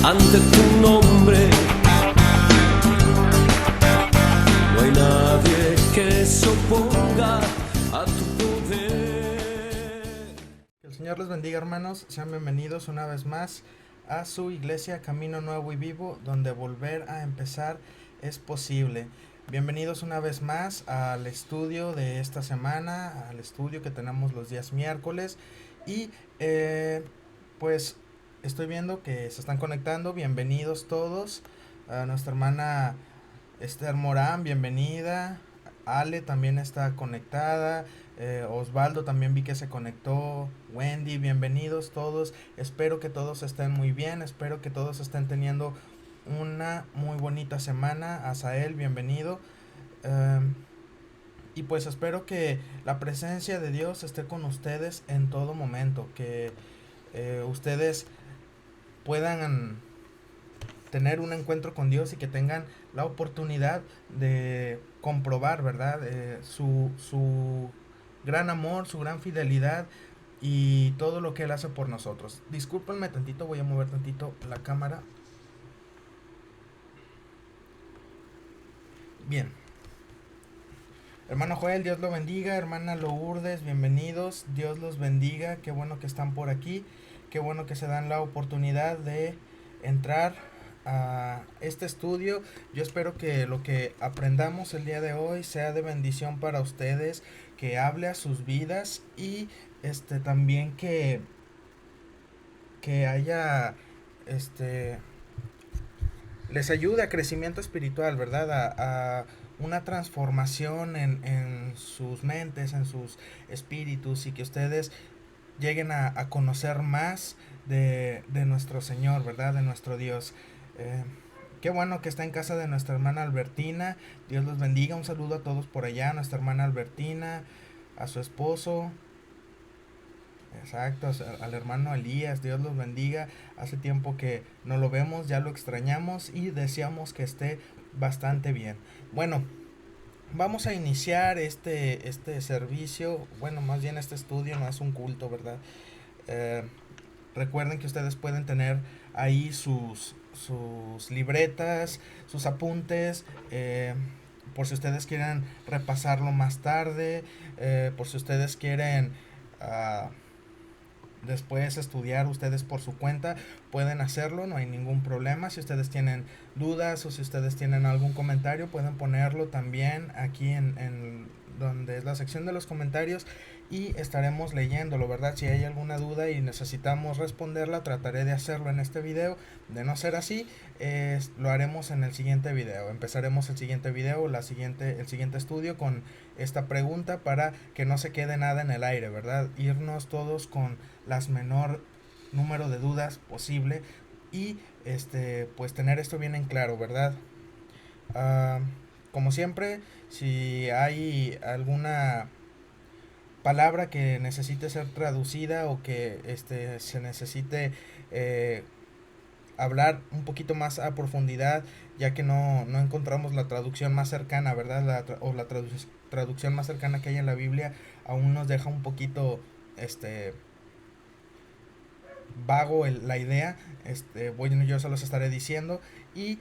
ante tu nombre. No hay nadie que se oponga a tu poder. Que el Señor les bendiga, hermanos. Sean bienvenidos una vez más a su iglesia Camino Nuevo y Vivo, donde volver a empezar es posible. Bienvenidos una vez más al estudio de esta semana, al estudio que tenemos los días miércoles. Y pues estoy viendo que se están conectando. Bienvenidos todos. A nuestra hermana Esther Morán, bienvenida. Ale también está conectada. Osvaldo también vi que se conectó. Wendy, bienvenidos todos. Espero que todos estén muy bien. Espero que todos estén teniendo una muy bonita semana. Asael, bienvenido. Y pues espero que la presencia de Dios esté con ustedes en todo momento. Que ustedes puedan tener un encuentro con Dios y que tengan la oportunidad de comprobar, ¿verdad? Su gran amor, su gran fidelidad y todo lo que Él hace por nosotros. Discúlpenme tantito, voy a mover tantito la cámara. Bien. Hermano Joel, Dios lo bendiga. Hermana Lourdes, bienvenidos. Dios los bendiga. Qué bueno que están por aquí. Qué bueno que se dan la oportunidad de entrar a este estudio. Yo espero que lo que aprendamos el día de hoy sea de bendición para ustedes, que hable a sus vidas y también que haya les ayude a crecimiento espiritual, ¿verdad? A una transformación en sus mentes, en sus espíritus, y que ustedes lleguen a conocer más de nuestro Señor, ¿verdad? De nuestro Dios. Eh, Qué bueno que está en casa de nuestra hermana Albertina. Dios los bendiga. Un saludo a todos por allá, a nuestra hermana Albertina, a su esposo. Exacto, al hermano Elías, Dios los bendiga. Hace tiempo que no lo vemos, ya lo extrañamos y deseamos que esté bastante bien. Bueno, vamos a iniciar este servicio, bueno, más bien este estudio, no es un culto, ¿verdad? Eh, Recuerden que ustedes pueden tener ahí sus libretas, sus apuntes, por si ustedes quieren repasarlo más tarde, por si ustedes quieren después estudiar ustedes por su cuenta, pueden hacerlo, no hay ningún problema. Si ustedes tienen dudas o si ustedes tienen algún comentario, pueden ponerlo también aquí en donde es la sección de los comentarios y estaremos leyéndolo, ¿verdad? Si hay alguna duda y necesitamos responderla, trataré de hacerlo en este video. De no ser así, lo haremos en el siguiente video. Empezaremos el siguiente video, el siguiente estudio con esta pregunta para que no se quede nada en el aire, ¿verdad? Irnos todos con las menor número de dudas posible y pues tener esto bien en claro, ¿verdad? Uh, Como siempre, si hay alguna palabra que necesite ser traducida o que se necesite hablar un poquito más a profundidad, ya que no encontramos la traducción más cercana, ¿verdad? La traducción más cercana que hay en la Biblia aún nos deja un poquito vago la idea. Bueno, yo se los estaré diciendo. Y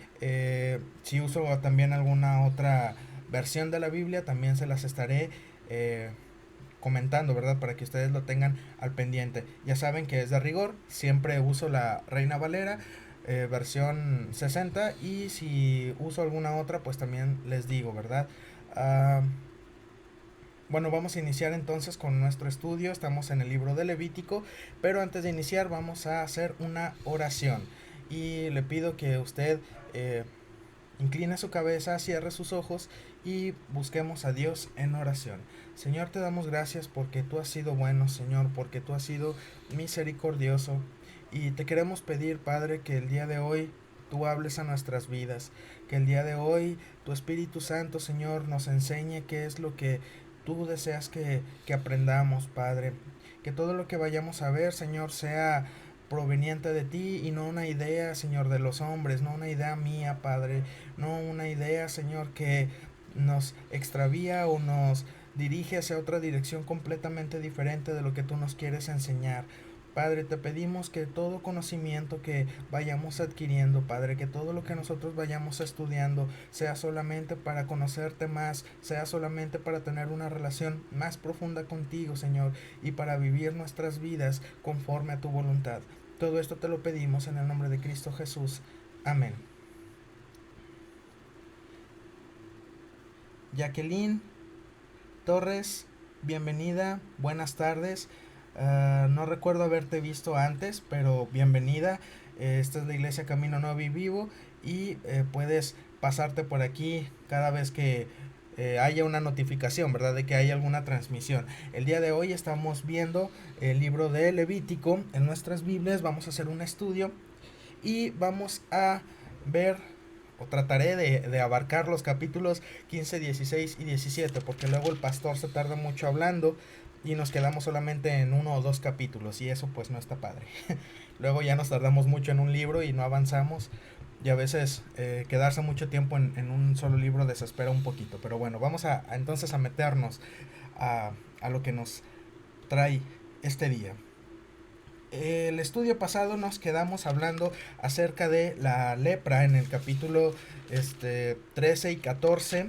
si uso también alguna otra versión de la Biblia, también se las estaré comentando, ¿verdad? Para que ustedes lo tengan al pendiente. Ya saben que es de rigor, siempre uso la Reina Valera, versión 60, y si uso alguna otra, pues también les digo, ¿verdad? Bueno, vamos a iniciar entonces con nuestro estudio. Estamos en el libro de Levítico, pero antes de iniciar vamos a hacer una oración. Y le pido que usted incline su cabeza, cierre sus ojos y busquemos a Dios en oración. Señor, te damos gracias porque tú has sido bueno, Señor, porque tú has sido misericordioso. Y te queremos pedir, Padre, que el día de hoy tú hables a nuestras vidas. Que el día de hoy tu Espíritu Santo, Señor, nos enseñe qué es lo que tú deseas que aprendamos, Padre. Que todo lo que vayamos a ver, Señor, sea proveniente de ti y no una idea, Señor, de los hombres, no una idea mía, Padre, no una idea, Señor, que nos extravía o nos dirige hacia otra dirección completamente diferente de lo que tú nos quieres enseñar. Padre, te pedimos que todo conocimiento que vayamos adquiriendo, Padre, que todo lo que nosotros vayamos estudiando sea solamente para conocerte más, sea solamente para tener una relación más profunda contigo, Señor, y para vivir nuestras vidas conforme a tu voluntad. Todo esto te lo pedimos en el nombre de Cristo Jesús. Amén. Jacqueline Torres, bienvenida, buenas tardes. No recuerdo haberte visto antes, pero bienvenida. Esta es la Iglesia Camino Nuevo y Vivo y puedes pasarte por aquí cada vez que haya una notificación, ¿verdad? De que hay alguna transmisión. El día de hoy estamos viendo el libro de Levítico en nuestras Biblias. Vamos a hacer un estudio y vamos a ver o trataré de abarcar los capítulos 15, 16 y 17, porque luego el pastor se tarda mucho hablando y nos quedamos solamente en uno o dos capítulos y eso pues no está padre. Luego ya nos tardamos mucho en un libro y no avanzamos y a veces quedarse mucho tiempo en un solo libro desespera un poquito. Pero bueno, vamos entonces a meternos a lo que nos trae este día. El estudio pasado nos quedamos hablando acerca de la lepra en el capítulo 13 y 14,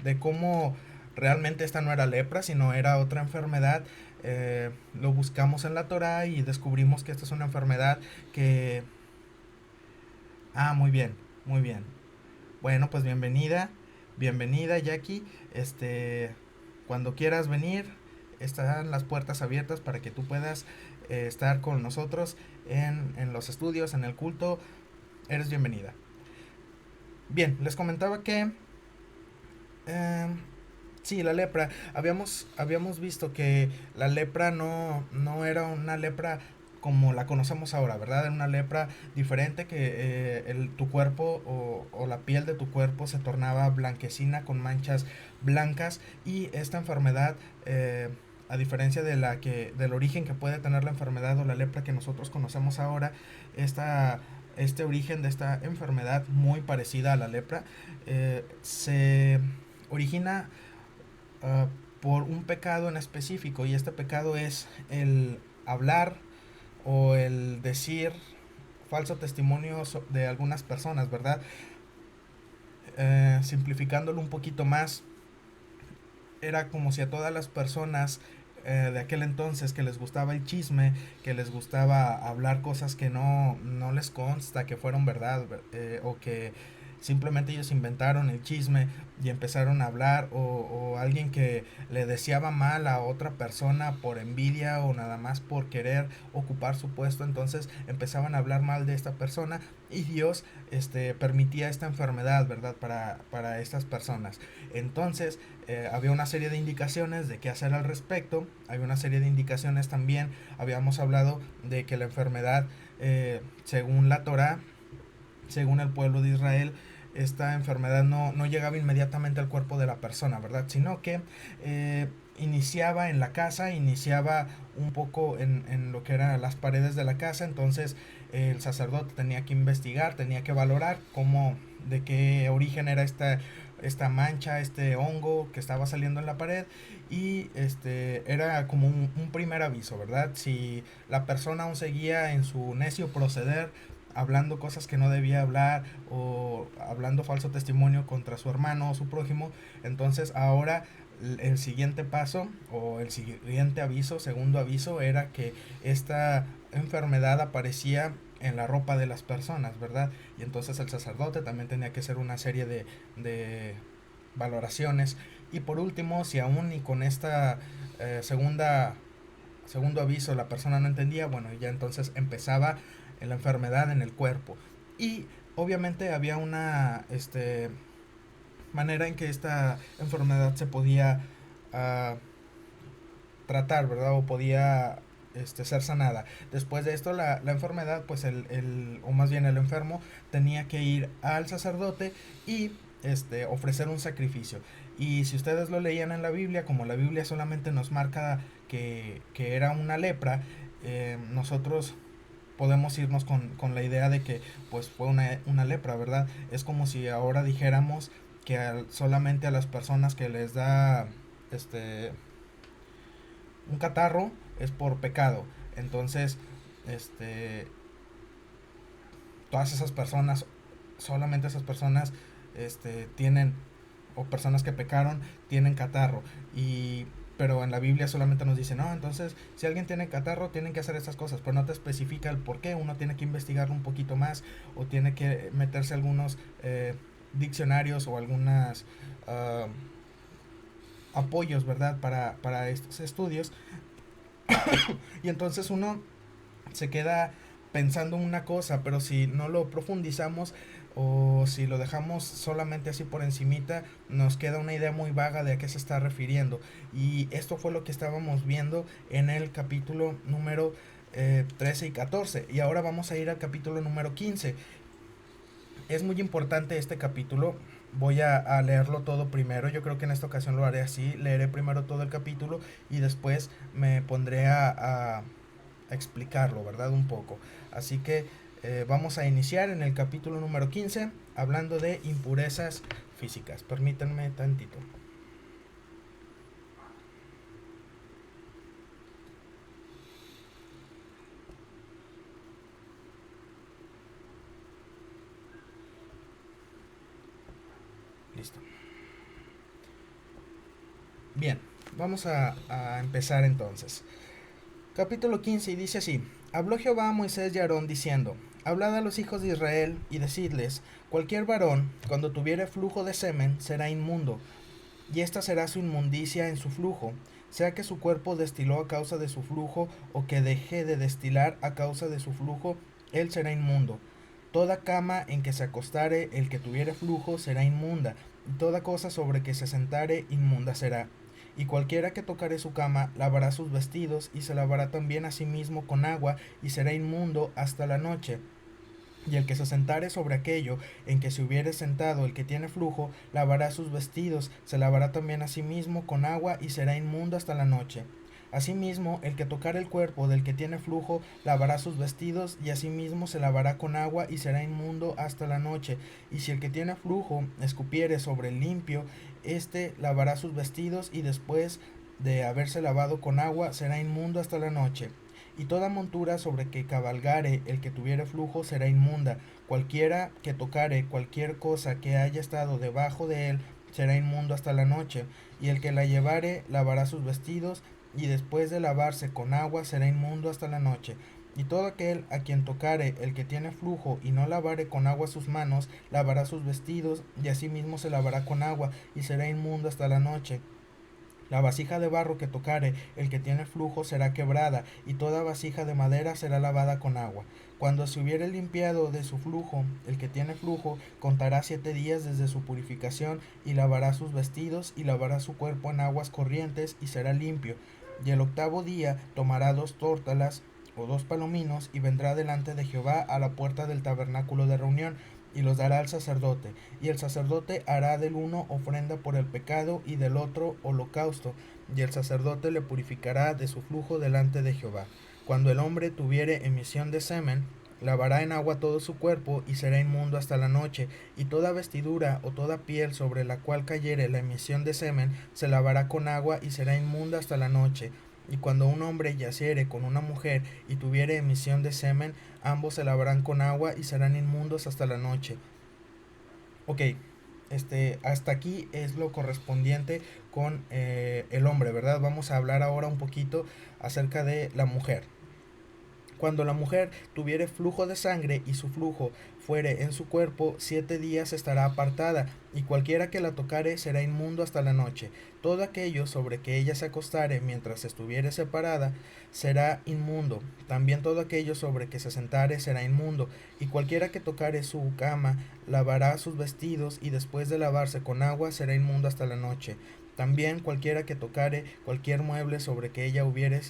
de cómo realmente esta no era lepra, sino era otra enfermedad. Lo buscamos en la Torah y descubrimos que esta es una enfermedad que... Ah, muy bien, muy bien. Bueno, pues bienvenida Jackie. Cuando quieras venir, están las puertas abiertas para que tú puedas estar con nosotros en los estudios, en el culto. Eres bienvenida. Bien, les comentaba que sí, la lepra. Habíamos visto que la lepra no era una lepra como la conocemos ahora, ¿verdad? Era una lepra diferente que tu cuerpo o la piel de tu cuerpo se tornaba blanquecina con manchas blancas y esta enfermedad, a diferencia del origen que puede tener la enfermedad o la lepra que nosotros conocemos ahora, este origen de esta enfermedad muy parecida a la lepra se origina uh, por un pecado en específico y este pecado es el hablar o el decir falso testimonio de algunas personas, ¿verdad? Simplificándolo un poquito más, era como si a todas las personas de aquel entonces que les gustaba el chisme, que les gustaba hablar cosas que no les consta que fueron verdad, o que simplemente ellos inventaron el chisme y empezaron a hablar, o alguien que le deseaba mal a otra persona por envidia o nada más por querer ocupar su puesto, entonces empezaban a hablar mal de esta persona y Dios permitía esta enfermedad, ¿verdad? Para estas personas. Entonces había una serie de indicaciones de qué hacer al respecto, había una serie de indicaciones también, habíamos hablado de que la enfermedad, según la Torah, según el pueblo de Israel, esta enfermedad no llegaba inmediatamente al cuerpo de la persona, ¿verdad? Sino que iniciaba en la casa, iniciaba un poco en lo que eran las paredes de la casa, entonces el sacerdote tenía que investigar, tenía que valorar de qué origen era esta mancha, este hongo que estaba saliendo en la pared y era como un primer aviso, ¿verdad? Si la persona aún seguía en su necio proceder, hablando cosas que no debía hablar o hablando falso testimonio contra su hermano o su prójimo, entonces ahora el siguiente paso o el siguiente aviso, segundo aviso, era que esta enfermedad aparecía en la ropa de las personas, ¿verdad? Y entonces el sacerdote también tenía que hacer una serie de valoraciones. Y por último, si aún y con esta segundo aviso la persona no entendía, bueno, ya entonces empezaba la enfermedad en el cuerpo. Y obviamente había una manera en que esta enfermedad se podía tratar, ¿verdad? O podía ser sanada. Después de esto, la enfermedad, pues o más bien el enfermo, tenía que ir al sacerdote y ofrecer un sacrificio. Y si ustedes lo leían en la Biblia, como la Biblia solamente nos marca que era una lepra, nosotros podemos irnos con la idea de que pues fue una lepra, ¿verdad? Es como si ahora dijéramos que solamente a las personas que les da un catarro es por pecado. Entonces, todas esas personas, solamente esas personas, tienen, o personas que pecaron, tienen catarro. Pero en la Biblia solamente nos dice, no, entonces si alguien tiene catarro tienen que hacer estas cosas, pero no te especifica el por qué. Uno tiene que investigarlo un poquito más, o tiene que meterse algunos diccionarios o algunas apoyos, ¿verdad? Para estos estudios. Y entonces uno se queda pensando una cosa, pero si no lo profundizamos o si lo dejamos solamente así por encimita, nos queda una idea muy vaga de a qué se está refiriendo. Y esto fue lo que estábamos viendo en el capítulo número 13 y 14. Y ahora vamos a ir al capítulo número 15. Es muy importante este capítulo. Voy a leerlo todo primero. Yo creo que en esta ocasión lo haré así. Leeré primero todo el capítulo y después me pondré a explicarlo, ¿verdad? Un poco. Así que vamos a iniciar en el capítulo número 15 hablando de impurezas físicas. Permítanme tantito. Listo. Bien, vamos a empezar entonces. Capítulo 15 y dice así: Habló Jehová a Moisés y a Aarón diciendo: Hablad a los hijos de Israel y decidles: Cualquier varón, cuando tuviere flujo de semen, será inmundo, y esta será su inmundicia en su flujo, sea que su cuerpo destiló a causa de su flujo, o que deje de destilar a causa de su flujo, él será inmundo. Toda cama en que se acostare el que tuviere flujo será inmunda, y toda cosa sobre que se sentare inmunda será. Y cualquiera que tocare su cama lavará sus vestidos, y se lavará también a sí mismo con agua, y será inmundo hasta la noche. Y el que se sentare sobre aquello en que se hubiere sentado el que tiene flujo, lavará sus vestidos, se lavará también a sí mismo con agua, y será inmundo hasta la noche. Asimismo, el que tocare el cuerpo del que tiene flujo, lavará sus vestidos, y asimismo se lavará con agua, y será inmundo hasta la noche. Y si el que tiene flujo escupiere sobre el limpio, éste lavará sus vestidos, y después de haberse lavado con agua, será inmundo hasta la noche. Y toda montura sobre que cabalgare el que tuviere flujo será inmunda. Cualquiera que tocare cualquier cosa que haya estado debajo de él será inmundo hasta la noche. Y el que la llevare lavará sus vestidos, y después de lavarse con agua será inmundo hasta la noche. Y todo aquel a quien tocare el que tiene flujo y no lavare con agua sus manos, lavará sus vestidos, y asimismo se lavará con agua, y será inmundo hasta la noche. La vasija de barro que tocare el que tiene flujo será quebrada, y toda vasija de madera será lavada con agua. Cuando se hubiere limpiado de su flujo, el que tiene flujo contará 7 días desde su purificación, y lavará sus vestidos, y lavará su cuerpo en aguas corrientes, y será limpio. Y el 8.º día tomará 2 tórtolas o 2 palominos, y vendrá delante de Jehová a la puerta del tabernáculo de reunión, y los dará al sacerdote, y el sacerdote hará del uno ofrenda por el pecado, y del otro holocausto, y el sacerdote le purificará de su flujo delante de Jehová. Cuando el hombre tuviere emisión de semen, lavará en agua todo su cuerpo, y será inmundo hasta la noche, y toda vestidura o toda piel sobre la cual cayere la emisión de semen, se lavará con agua, y será inmunda hasta la noche. Y cuando un hombre yaciere con una mujer y tuviere emisión de semen, ambos se lavarán con agua, y serán inmundos hasta la noche. Ok, hasta aquí es lo correspondiente con el hombre, ¿verdad? Vamos a hablar ahora un poquito acerca de la mujer. Cuando la mujer tuviere flujo de sangre y su flujo fuere en su cuerpo, 7 días estará apartada, y cualquiera que la tocare será inmundo hasta la noche. Todo aquello sobre que ella se acostare mientras estuviere separada será inmundo. También todo aquello sobre que se sentare será inmundo. Y cualquiera que tocare su cama lavará sus vestidos, y después de lavarse con agua será inmundo hasta la noche. También cualquiera que tocare cualquier mueble sobre que ella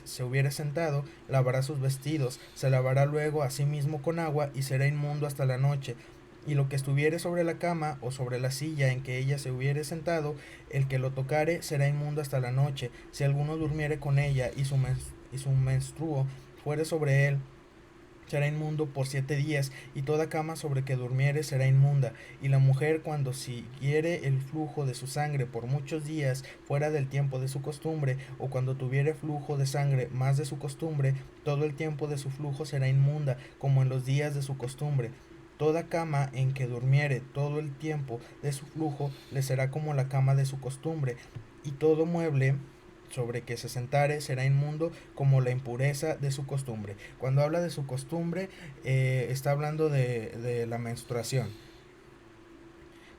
se hubiere sentado, lavará sus vestidos, se lavará luego a sí mismo con agua, y será inmundo hasta la noche. Y lo que estuviere sobre la cama o sobre la silla en que ella se hubiere sentado, el que lo tocare será inmundo hasta la noche. Si alguno durmiere con ella, y su menstruo fuere sobre él, será inmundo por 7 días, y toda cama sobre que durmiere será inmunda. Y la mujer, cuando siguiere el flujo de su sangre por muchos días fuera del tiempo de su costumbre, o cuando tuviere flujo de sangre más de su costumbre, todo el tiempo de su flujo será inmunda, como en los días de su costumbre. Toda cama en que durmiere todo el tiempo de su flujo le será como la cama de su costumbre, y todo mueble sobre que se sentare será inmundo como la impureza de su costumbre. Cuando habla de su costumbre, está hablando de la menstruación.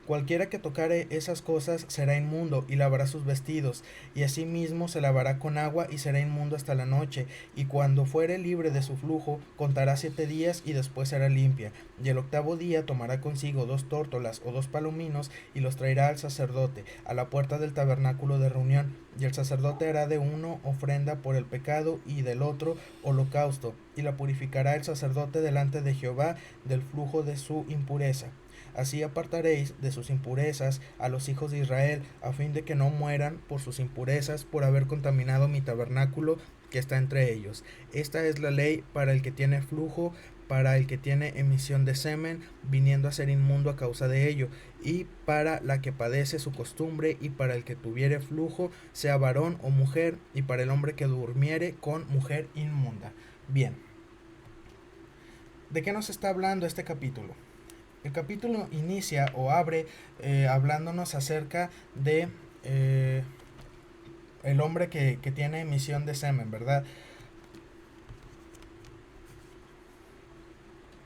Cualquiera que tocare esas cosas será inmundo, y lavará sus vestidos, y asimismo se lavará con agua, y será inmundo hasta la noche. Y cuando fuere libre de su flujo, contará 7 días, y después será limpia. Y el octavo día tomará consigo 2 tórtolas o 2 palominos, y los traerá al sacerdote a la puerta del tabernáculo de reunión. Y el sacerdote hará de uno ofrenda por el pecado, y del otro holocausto, y la purificará el sacerdote delante de Jehová del flujo de su impureza. Así apartaréis de sus impurezas a los hijos de Israel, a fin de que no mueran por sus impurezas, por haber contaminado mi tabernáculo que está entre ellos. Esta es la ley para el que tiene flujo, para el que tiene emisión de semen, viniendo a ser inmundo a causa de ello, y para la que padece su costumbre, y para el que tuviere flujo, sea varón o mujer, y para el hombre que durmiere con mujer inmunda. Bien, ¿de qué nos está hablando este capítulo? El capítulo inicia o abre hablándonos acerca de el hombre que tiene emisión de semen, ¿verdad?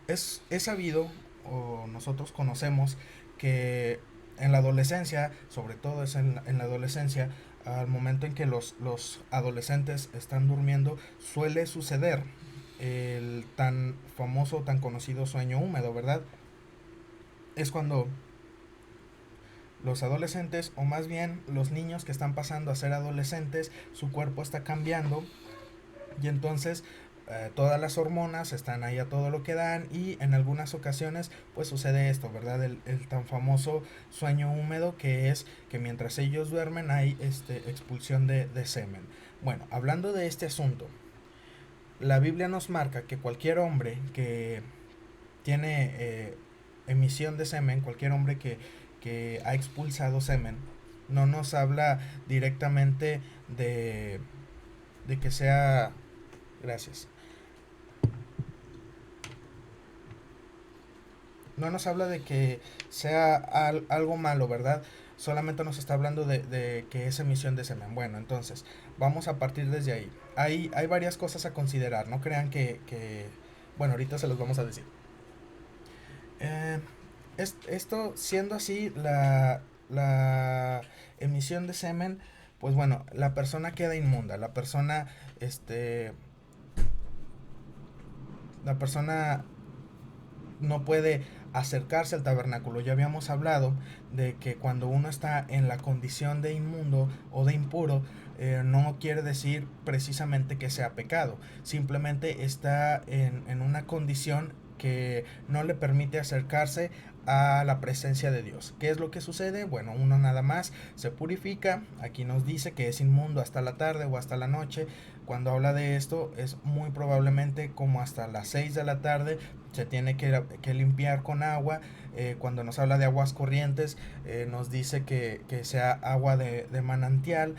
Es sabido, o nosotros conocemos, que en la adolescencia, sobre todo es en la adolescencia, al momento en que los adolescentes están durmiendo, suele suceder el tan famoso, tan conocido sueño húmedo, ¿verdad? Es cuando los adolescentes, o más bien los niños que están pasando a ser adolescentes, su cuerpo está cambiando, y entonces todas las hormonas están ahí a todo lo que dan, y en algunas ocasiones pues sucede esto, ¿verdad? El tan famoso sueño húmedo, que es que mientras ellos duermen hay expulsión de semen. Bueno, hablando de este asunto, la Biblia nos marca que cualquier hombre que tiene emisión de semen, cualquier hombre que ha expulsado semen, no nos habla directamente de que sea... Gracias. No nos habla de que sea algo malo, ¿verdad? Solamente nos está hablando de que es emisión de semen. Bueno, entonces, vamos a partir desde ahí. Hay varias cosas a considerar, no crean que... Bueno, ahorita se los vamos a decir. Eh, Esto siendo así, la emisión de semen, pues bueno, la persona queda inmunda, este, la persona no puede acercarse al tabernáculo. Ya habíamos hablado de que cuando uno está en la condición de inmundo o de impuro, no quiere decir precisamente que sea pecado, simplemente está en una condición que no le permite acercarse a la presencia de Dios. ¿Qué es lo que sucede? Bueno, uno nada más se purifica. Aquí nos dice que es inmundo hasta la tarde o hasta la noche. Cuando habla de esto, es muy probablemente como hasta las 6 de la tarde. Se tiene que limpiar con agua. Cuando nos habla de aguas corrientes, nos dice que sea agua de manantial.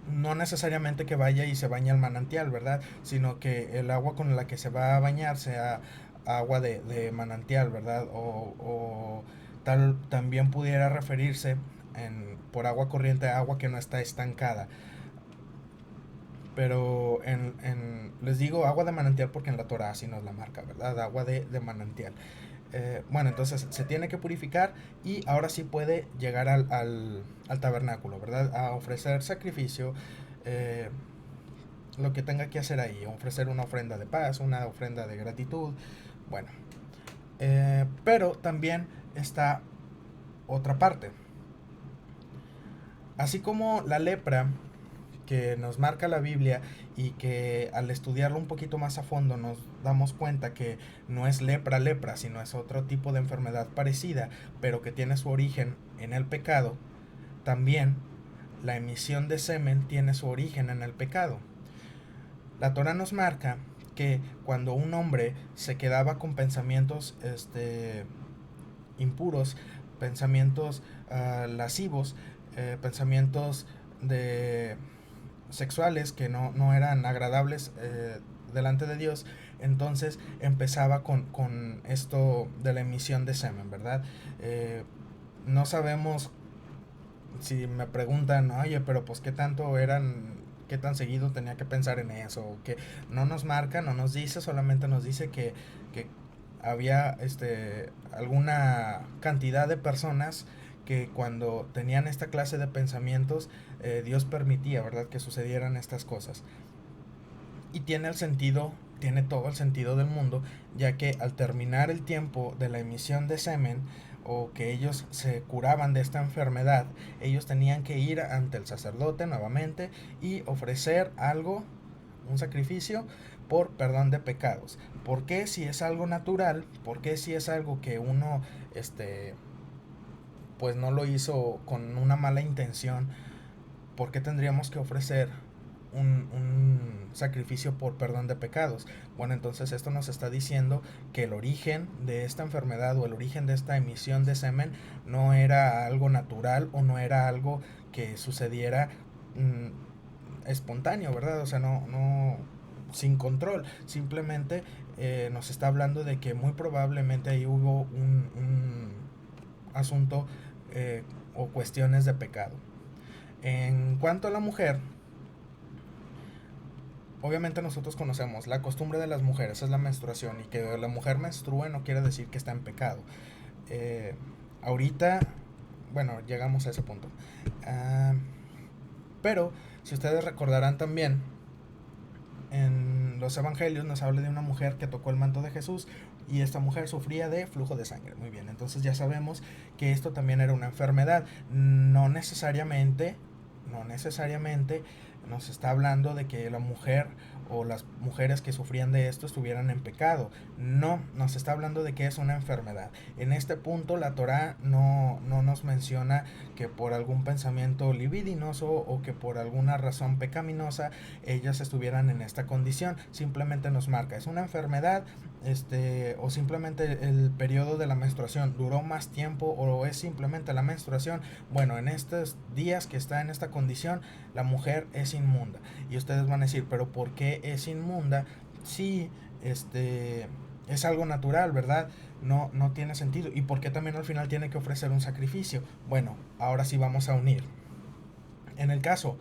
No necesariamente que vaya y se bañe al manantial, ¿verdad? Sino que el agua con la que se va a bañar sea agua de manantial, ¿verdad? O tal también pudiera referirse por agua corriente a agua que no está estancada. Pero les digo agua de manantial porque en la Torah así nos la marca, ¿verdad? Agua de manantial. Bueno, entonces se tiene que purificar, y ahora sí puede llegar al tabernáculo, ¿verdad? A ofrecer sacrificio, eh, lo que tenga que hacer ahí, ofrecer una ofrenda de paz, una ofrenda de gratitud. Bueno, pero también está otra parte. Así como la lepra que nos marca la Biblia, y que al estudiarlo un poquito más a fondo nos damos cuenta que no es lepra, sino es otro tipo de enfermedad parecida, pero que tiene su origen en el pecado. También la emisión de semen tiene su origen en el pecado. La Torah nos marca que cuando un hombre se quedaba con pensamientos impuros, pensamientos lascivos, pensamientos de sexuales que no eran agradables delante de Dios, entonces empezaba con esto de la emisión de semen, ¿verdad? No sabemos, si me preguntan, oye, pero pues qué tanto eran, qué tan seguido tenía que pensar en eso, que no nos marca, no nos dice, solamente nos dice que había alguna cantidad de personas que cuando tenían esta clase de pensamientos, Dios permitía, ¿verdad?, que sucedieran estas cosas. Y tiene el sentido, tiene todo el sentido del mundo, ya que al terminar el tiempo de la emisión de semen, o que ellos se curaban de esta enfermedad, ellos tenían que ir ante el sacerdote nuevamente y ofrecer algo, un sacrificio por perdón de pecados. ¿Por qué si es algo natural? ¿Por qué si es algo que uno pues no lo hizo con una mala intención? ¿Por qué tendríamos que ofrecer un sacrificio por perdón de pecados? Bueno, entonces esto nos está diciendo que el origen de esta enfermedad o el origen de esta emisión de semen no era algo natural o no era algo que sucediera espontáneo, ¿verdad? O sea, no sin control. Simplemente nos está hablando de que muy probablemente ahí hubo un asunto o cuestiones de pecado. En cuanto a la mujer, obviamente nosotros conocemos la costumbre de las mujeres, es la menstruación, y que la mujer menstrue no quiere decir que está en pecado. Eh, Ahorita, bueno, llegamos a ese punto. Uh, pero, si ustedes recordarán también, en los evangelios nos habla de una mujer que tocó el manto de Jesús y esta mujer sufría de flujo de sangre. Muy bien, entonces ya sabemos que esto también era una enfermedad. No necesariamente nos está hablando de que la mujer o las mujeres que sufrían de esto estuvieran en pecado. No, nos está hablando de que es una enfermedad. En este punto la Torá no nos menciona que por algún pensamiento libidinoso o que por alguna razón pecaminosa ellas estuvieran en esta condición. Simplemente nos marca, es una enfermedad, o simplemente el periodo de la menstruación duró más tiempo, o es simplemente la menstruación. Bueno, en estos días que está en esta condición, la mujer es inmunda. Y ustedes van a decir, pero ¿por qué es inmunda si es algo natural, verdad? No tiene sentido. ¿Y por qué también al final tiene que ofrecer un sacrificio? Bueno, ahora sí vamos a unir. En el caso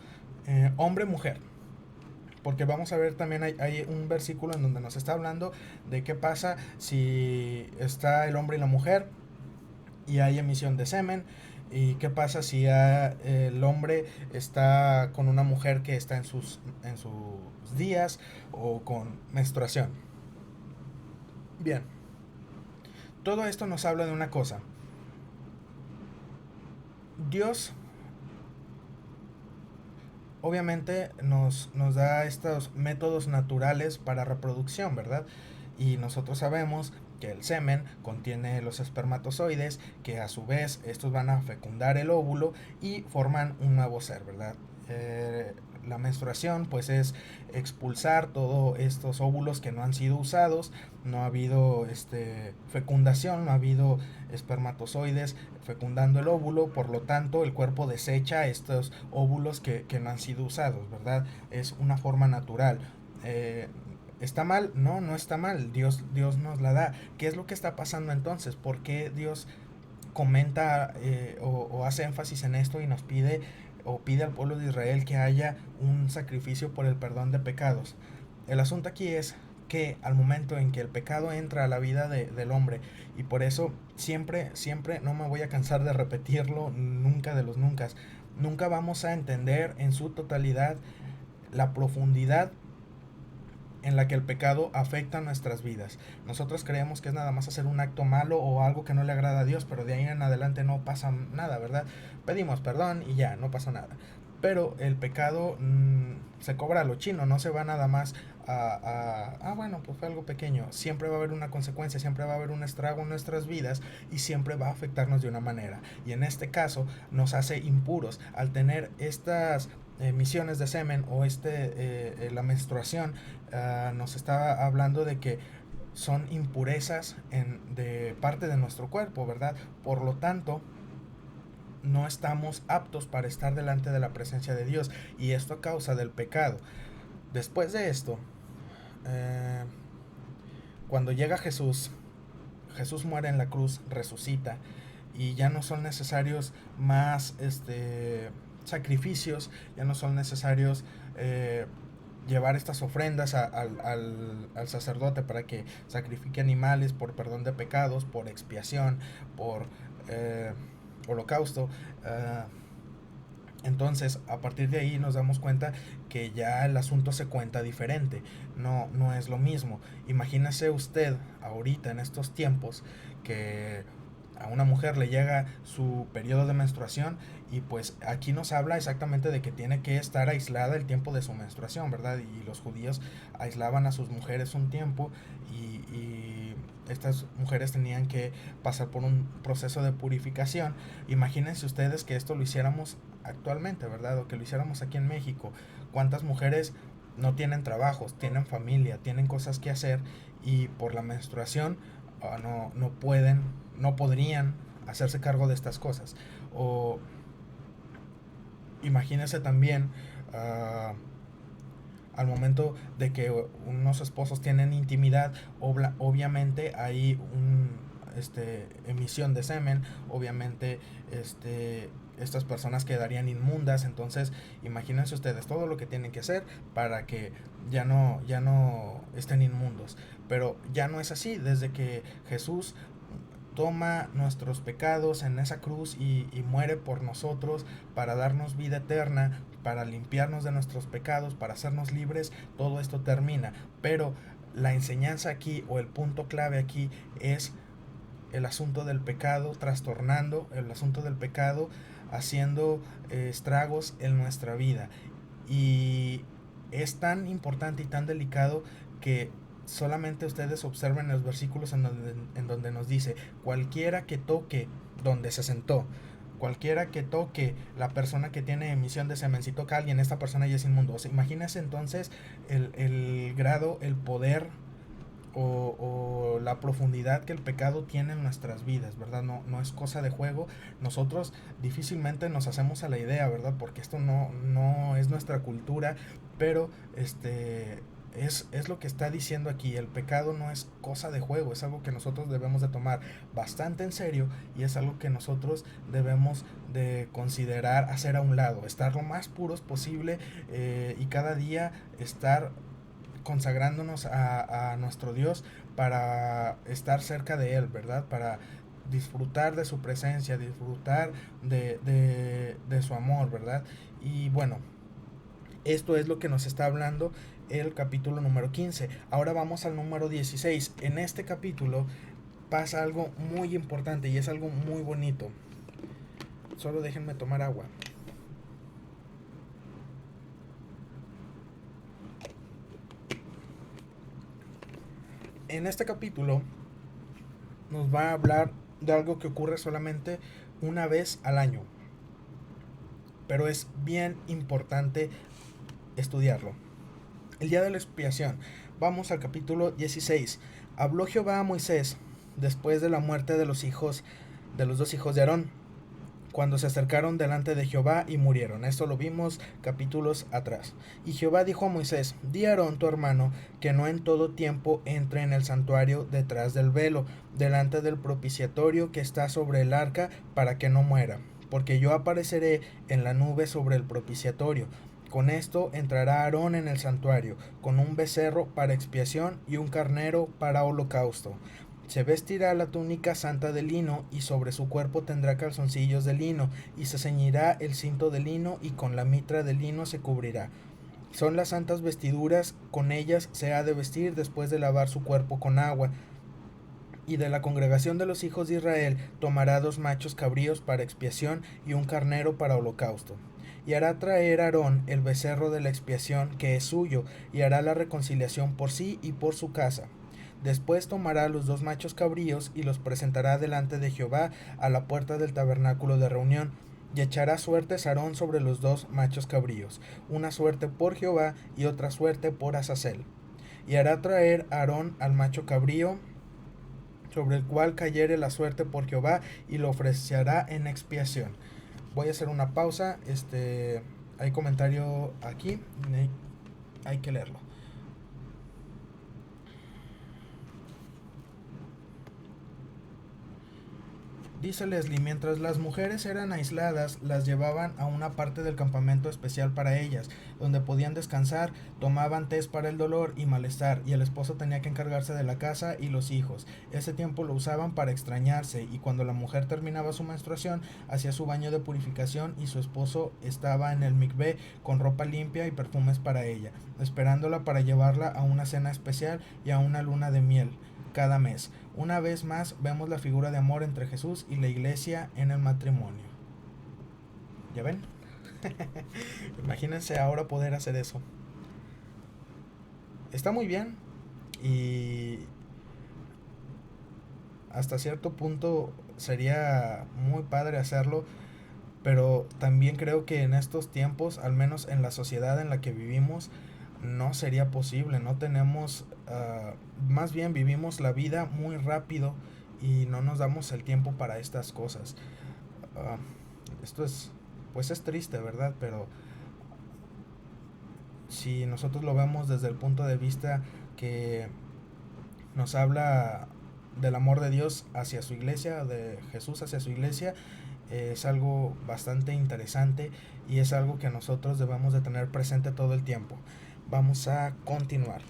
hombre-mujer, porque vamos a ver también hay un versículo en donde nos está hablando de qué pasa si está el hombre y la mujer y hay emisión de semen. ¿Y qué pasa si el hombre está con una mujer que está en sus días o con menstruación? Bien, todo esto nos habla de una cosa. Dios obviamente nos da estos métodos naturales para reproducción, ¿verdad? Y nosotros sabemos que el semen contiene los espermatozoides, que a su vez estos van a fecundar el óvulo y forman un nuevo ser, ¿verdad? La menstruación pues es expulsar todos estos óvulos que no han sido usados, no ha habido fecundación, no ha habido espermatozoides fecundando el óvulo, por lo tanto el cuerpo desecha estos óvulos que no han sido usados, ¿verdad? Es una forma natural. ¿Está mal? No está mal. Dios nos la da. ¿Qué es lo que está pasando entonces? ¿Por qué Dios comenta o hace énfasis en esto y nos pide o pide al pueblo de Israel que haya un sacrificio por el perdón de pecados? El asunto aquí es que al momento en que el pecado entra a la vida del hombre, y por eso siempre, no me voy a cansar de repetirlo, nunca de los nunca, nunca vamos a entender en su totalidad la profundidad en la que el pecado afecta nuestras vidas. Nosotros creemos que es nada más hacer un acto malo o algo que no le agrada a Dios, pero de ahí en adelante no pasa nada, ¿verdad? Pedimos perdón y ya, no pasa nada. Pero el pecado se cobra a lo chino, no se va nada más bueno, pues fue algo pequeño. Siempre va a haber una consecuencia, siempre va a haber un estrago en nuestras vidas y siempre va a afectarnos de una manera. Y en este caso nos hace impuros al tener estas emisiones de semen o la menstruación, nos está hablando de que son impurezas de parte de nuestro cuerpo, ¿verdad? Por lo tanto, no estamos aptos para estar delante de la presencia de Dios, y esto a causa del pecado. Después de esto, eh, cuando llega Jesús, Jesús muere en la cruz, resucita, y ya no son necesarios más sacrificios, ya no son necesarios llevar estas ofrendas al sacerdote para que sacrifique animales por perdón de pecados, por expiación, por holocausto. Entonces, a partir de ahí nos damos cuenta que ya el asunto se cuenta diferente, no es lo mismo. Imagínese usted ahorita en estos tiempos que a una mujer le llega su periodo de menstruación, y pues aquí nos habla exactamente de que tiene que estar aislada el tiempo de su menstruación, ¿verdad? Y los judíos aislaban a sus mujeres un tiempo, y estas mujeres tenían que pasar por un proceso de purificación. Imagínense ustedes que esto lo hiciéramos actualmente, ¿verdad? O que lo hiciéramos aquí en México. ¿Cuántas mujeres no tienen trabajos, tienen familia, tienen cosas que hacer, y por la menstruación no pueden, no podrían hacerse cargo de estas cosas? O imagínense también al momento de que unos esposos tienen intimidad, obviamente hay emisión de semen, obviamente estas personas quedarían inmundas. Entonces imagínense ustedes todo lo que tienen que hacer para que ya no estén inmundos. Pero ya no es así. Desde que Jesús toma nuestros pecados en esa cruz y muere por nosotros para darnos vida eterna, para limpiarnos de nuestros pecados, para hacernos libres, todo esto termina. Pero la enseñanza aquí, o el punto clave aquí, es el asunto del pecado trastornando, el asunto del pecado haciendo estragos en nuestra vida. Y es tan importante y tan delicado que solamente ustedes observen los versículos en donde nos dice: cualquiera que toque donde se sentó, cualquiera que toque la persona que tiene emisión de semen, si toca a alguien, esta persona ya es inmundo. O sea, imagínense entonces el grado, el poder o la profundidad que el pecado tiene en nuestras vidas, ¿verdad? No es cosa de juego. Nosotros difícilmente nos hacemos a la idea, ¿verdad? Porque esto no es nuestra cultura, pero es lo que está diciendo aquí. El pecado no es cosa de juego, es algo que nosotros debemos de tomar bastante en serio, y es algo que nosotros debemos de considerar hacer a un lado, estar lo más puros posible, y cada día estar consagrándonos a nuestro Dios para estar cerca de Él, ¿verdad? Para disfrutar de su presencia, disfrutar de su amor, ¿verdad? Y bueno, esto es lo que nos está hablando el capítulo número 15. Ahora vamos al número 16. En este capítulo pasa algo muy importante y es algo muy bonito. Solo déjenme tomar agua. En este capítulo nos va a hablar de algo que ocurre solamente una vez al año, pero es bien importante estudiarlo. El día de la expiación. Vamos al capítulo 16. Habló Jehová a Moisés después de la muerte de los dos hijos de Aarón, cuando se acercaron delante de Jehová y murieron. Esto lo vimos capítulos atrás. Y Jehová dijo a Moisés: di a Aarón tu hermano que no en todo tiempo entre en el santuario detrás del velo, delante del propiciatorio que está sobre el arca, para que no muera, porque yo apareceré en la nube sobre el propiciatorio. Con esto entrará Aarón en el santuario, con un becerro para expiación y un carnero para holocausto. Se vestirá la túnica santa de lino, y sobre su cuerpo tendrá calzoncillos de lino, y se ceñirá el cinto de lino, y con la mitra de lino se cubrirá. Son las santas vestiduras, con ellas se ha de vestir después de lavar su cuerpo con agua. Y de la congregación de los hijos de Israel tomará 2 machos cabríos para expiación y un carnero para holocausto. Y hará traer Aarón el becerro de la expiación, que es suyo, y hará la reconciliación por sí y por su casa. Después tomará los 2 machos cabríos y los presentará delante de Jehová a la puerta del tabernáculo de reunión, Y echará suertes Aarón sobre los dos machos cabríos, una suerte por Jehová y otra suerte por Azazel. Y hará traer Aarón al macho cabrío sobre el cual cayere la suerte por Jehová y lo ofrecerá en expiación. Voy a hacer una pausa, hay comentario aquí, hay que leerlo. Dice Leslie, mientras las mujeres eran aisladas, las llevaban a una parte del campamento especial para ellas, donde podían descansar, tomaban tés para el dolor y malestar, y el esposo tenía que encargarse de la casa y los hijos. Ese tiempo lo usaban para extrañarse, y cuando la mujer terminaba su menstruación, hacía su baño de purificación y su esposo estaba en el mikvé con ropa limpia y perfumes para ella, esperándola para llevarla a una cena especial y a una luna de miel cada mes. Una vez más vemos la figura de amor entre Jesús y la iglesia en el matrimonio. ¿Ya ven? Imagínense ahora poder hacer eso. Está muy bien y hasta cierto punto sería muy padre hacerlo, pero también creo que en estos tiempos, al menos en la sociedad en la que vivimos, no sería posible. No tenemos, más bien vivimos la vida muy rápido y no nos damos el tiempo para estas cosas. Uh, Esto es, pues es triste, ¿verdad? Pero si nosotros lo vemos desde el punto de vista que nos habla del amor de Dios hacia su iglesia, de Jesús hacia su iglesia, es algo bastante interesante y es algo que nosotros debemos de tener presente todo el tiempo. Vamos a continuar.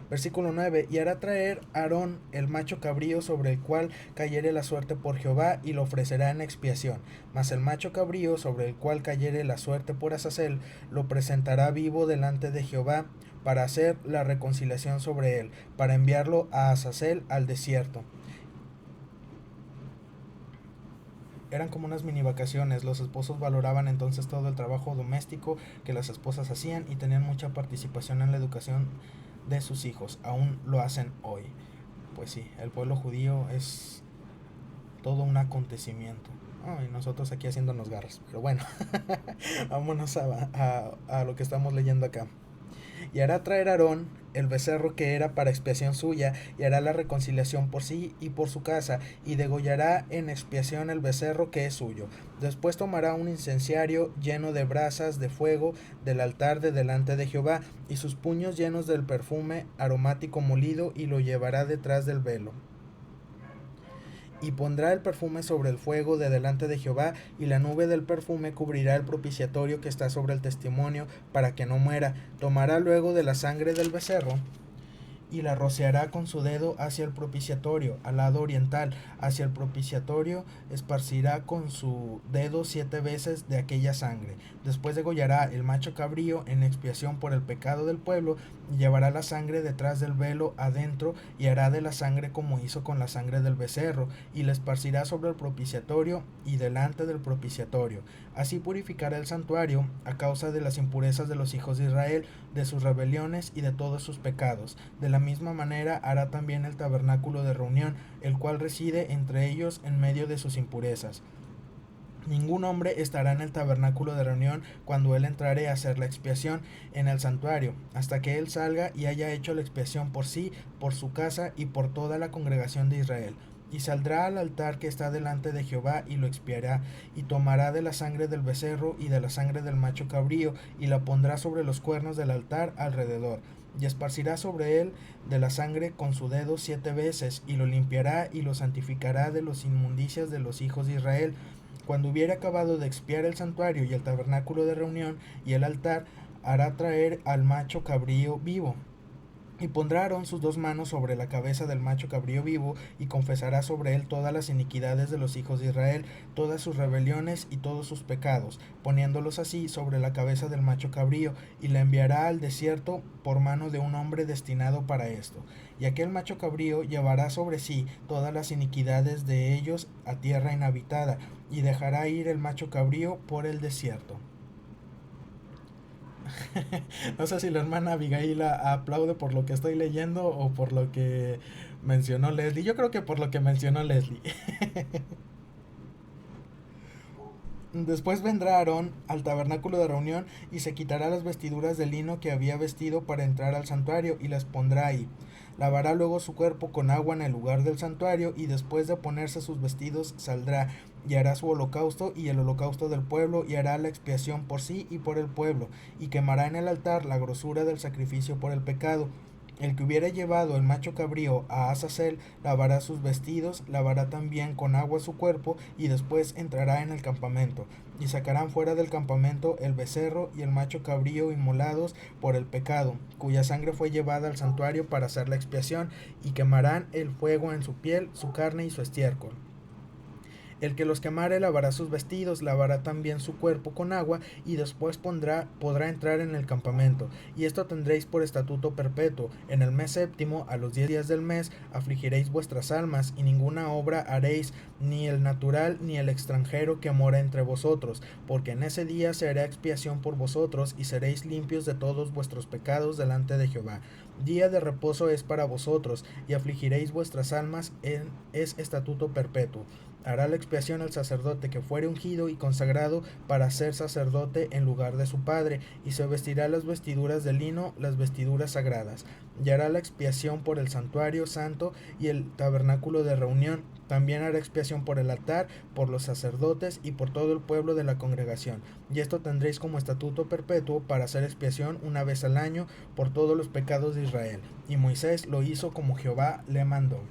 Versículo 9. Y hará traer Aarón el macho cabrío sobre el cual cayere la suerte por Jehová y lo ofrecerá en expiación. Mas el macho cabrío sobre el cual cayere la suerte por Azazel lo presentará vivo delante de Jehová para hacer la reconciliación sobre él, para enviarlo a Azazel al desierto. Eran como unas mini vacaciones. Los esposos valoraban entonces todo el trabajo doméstico que las esposas hacían y tenían mucha participación en la educación de sus hijos. Aún lo hacen hoy. Pues sí, el pueblo judío es todo un acontecimiento. Y nosotros aquí haciéndonos garras. Pero bueno, vámonos a lo que estamos leyendo acá. Y hará traer Aarón el becerro que era para expiación suya, y hará la reconciliación por sí y por su casa, y degollará en expiación el becerro que es suyo. Después tomará un incenciario lleno de brasas de fuego del altar de delante de Jehová, y sus puños llenos del perfume aromático molido, y lo llevará detrás del velo. Y pondrá el perfume sobre el fuego de delante de Jehová, y la nube del perfume cubrirá el propiciatorio que está sobre el testimonio, para que no muera. Tomará luego de la sangre del becerro y la rociará con su dedo hacia el propiciatorio, al lado oriental, hacia el propiciatorio, esparcirá con su dedo 7 veces de aquella sangre. Después degollará el macho cabrío en expiación por el pecado del pueblo, y llevará la sangre detrás del velo adentro, y hará de la sangre como hizo con la sangre del becerro, y la esparcirá sobre el propiciatorio y delante del propiciatorio. Así purificará el santuario a causa de las impurezas de los hijos de Israel, de sus rebeliones y de todos sus pecados. De la misma manera hará también el tabernáculo de reunión, el cual reside entre ellos en medio de sus impurezas. Ningún hombre estará en el tabernáculo de reunión cuando él entrare a hacer la expiación en el santuario, hasta que él salga y haya hecho la expiación por sí, por su casa y por toda la congregación de Israel. Y saldrá al altar que está delante de Jehová y lo expiará, y tomará de la sangre del becerro y de la sangre del macho cabrío, y la pondrá sobre los cuernos del altar alrededor. Y esparcirá sobre él de la sangre con su dedo 7 veces, y lo limpiará y lo santificará de los inmundicias de los hijos de Israel. Cuando hubiere acabado de expiar el santuario y el tabernáculo de reunión y el altar, hará traer al macho cabrío vivo. Y pondrá Aarón sus 2 manos sobre la cabeza del macho cabrío vivo, y confesará sobre él todas las iniquidades de los hijos de Israel, todas sus rebeliones y todos sus pecados, poniéndolos así sobre la cabeza del macho cabrío, y la enviará al desierto por mano de un hombre destinado para esto. Y aquel macho cabrío llevará sobre sí todas las iniquidades de ellos a tierra inhabitada, y dejará ir el macho cabrío por el desierto. No sé si la hermana Abigail aplaude por lo que estoy leyendo o por lo que mencionó Leslie. Yo creo que por lo que mencionó Leslie. Después vendrá Aarón al tabernáculo de reunión y se quitará las vestiduras de lino que había vestido para entrar al santuario y las pondrá ahí. Lavará luego su cuerpo con agua en el lugar del santuario y después de ponerse sus vestidos saldrá y hará su holocausto y el holocausto del pueblo y hará la expiación por sí y por el pueblo y quemará en el altar la grosura del sacrificio por el pecado. El que hubiere llevado el macho cabrío a Azazel lavará sus vestidos, lavará también con agua su cuerpo, y después entrará en el campamento. Y sacarán fuera del campamento el becerro y el macho cabrío inmolados por el pecado, cuya sangre fue llevada al santuario para hacer la expiación, y quemarán el fuego en su piel, su carne y su estiércol. El que los quemare lavará sus vestidos, lavará también su cuerpo con agua, y después podrá entrar en el campamento. Y esto tendréis por estatuto perpetuo. En el mes séptimo, a los 10 días del mes, afligiréis vuestras almas, y ninguna obra haréis, ni el natural ni el extranjero que mora entre vosotros, porque en ese día se hará expiación por vosotros, y seréis limpios de todos vuestros pecados delante de Jehová. Día de reposo es para vosotros, y afligiréis vuestras almas, es estatuto perpetuo. Hará la expiación el sacerdote que fuere ungido y consagrado para ser sacerdote en lugar de su padre, y se vestirá las vestiduras de lino, las vestiduras sagradas, y hará la expiación por el santuario santo y el tabernáculo de reunión. También hará expiación por el altar, por los sacerdotes y por todo el pueblo de la congregación. Y esto tendréis como estatuto perpetuo para hacer expiación una vez al año por todos los pecados de Israel. Y Moisés lo hizo como Jehová le mandó.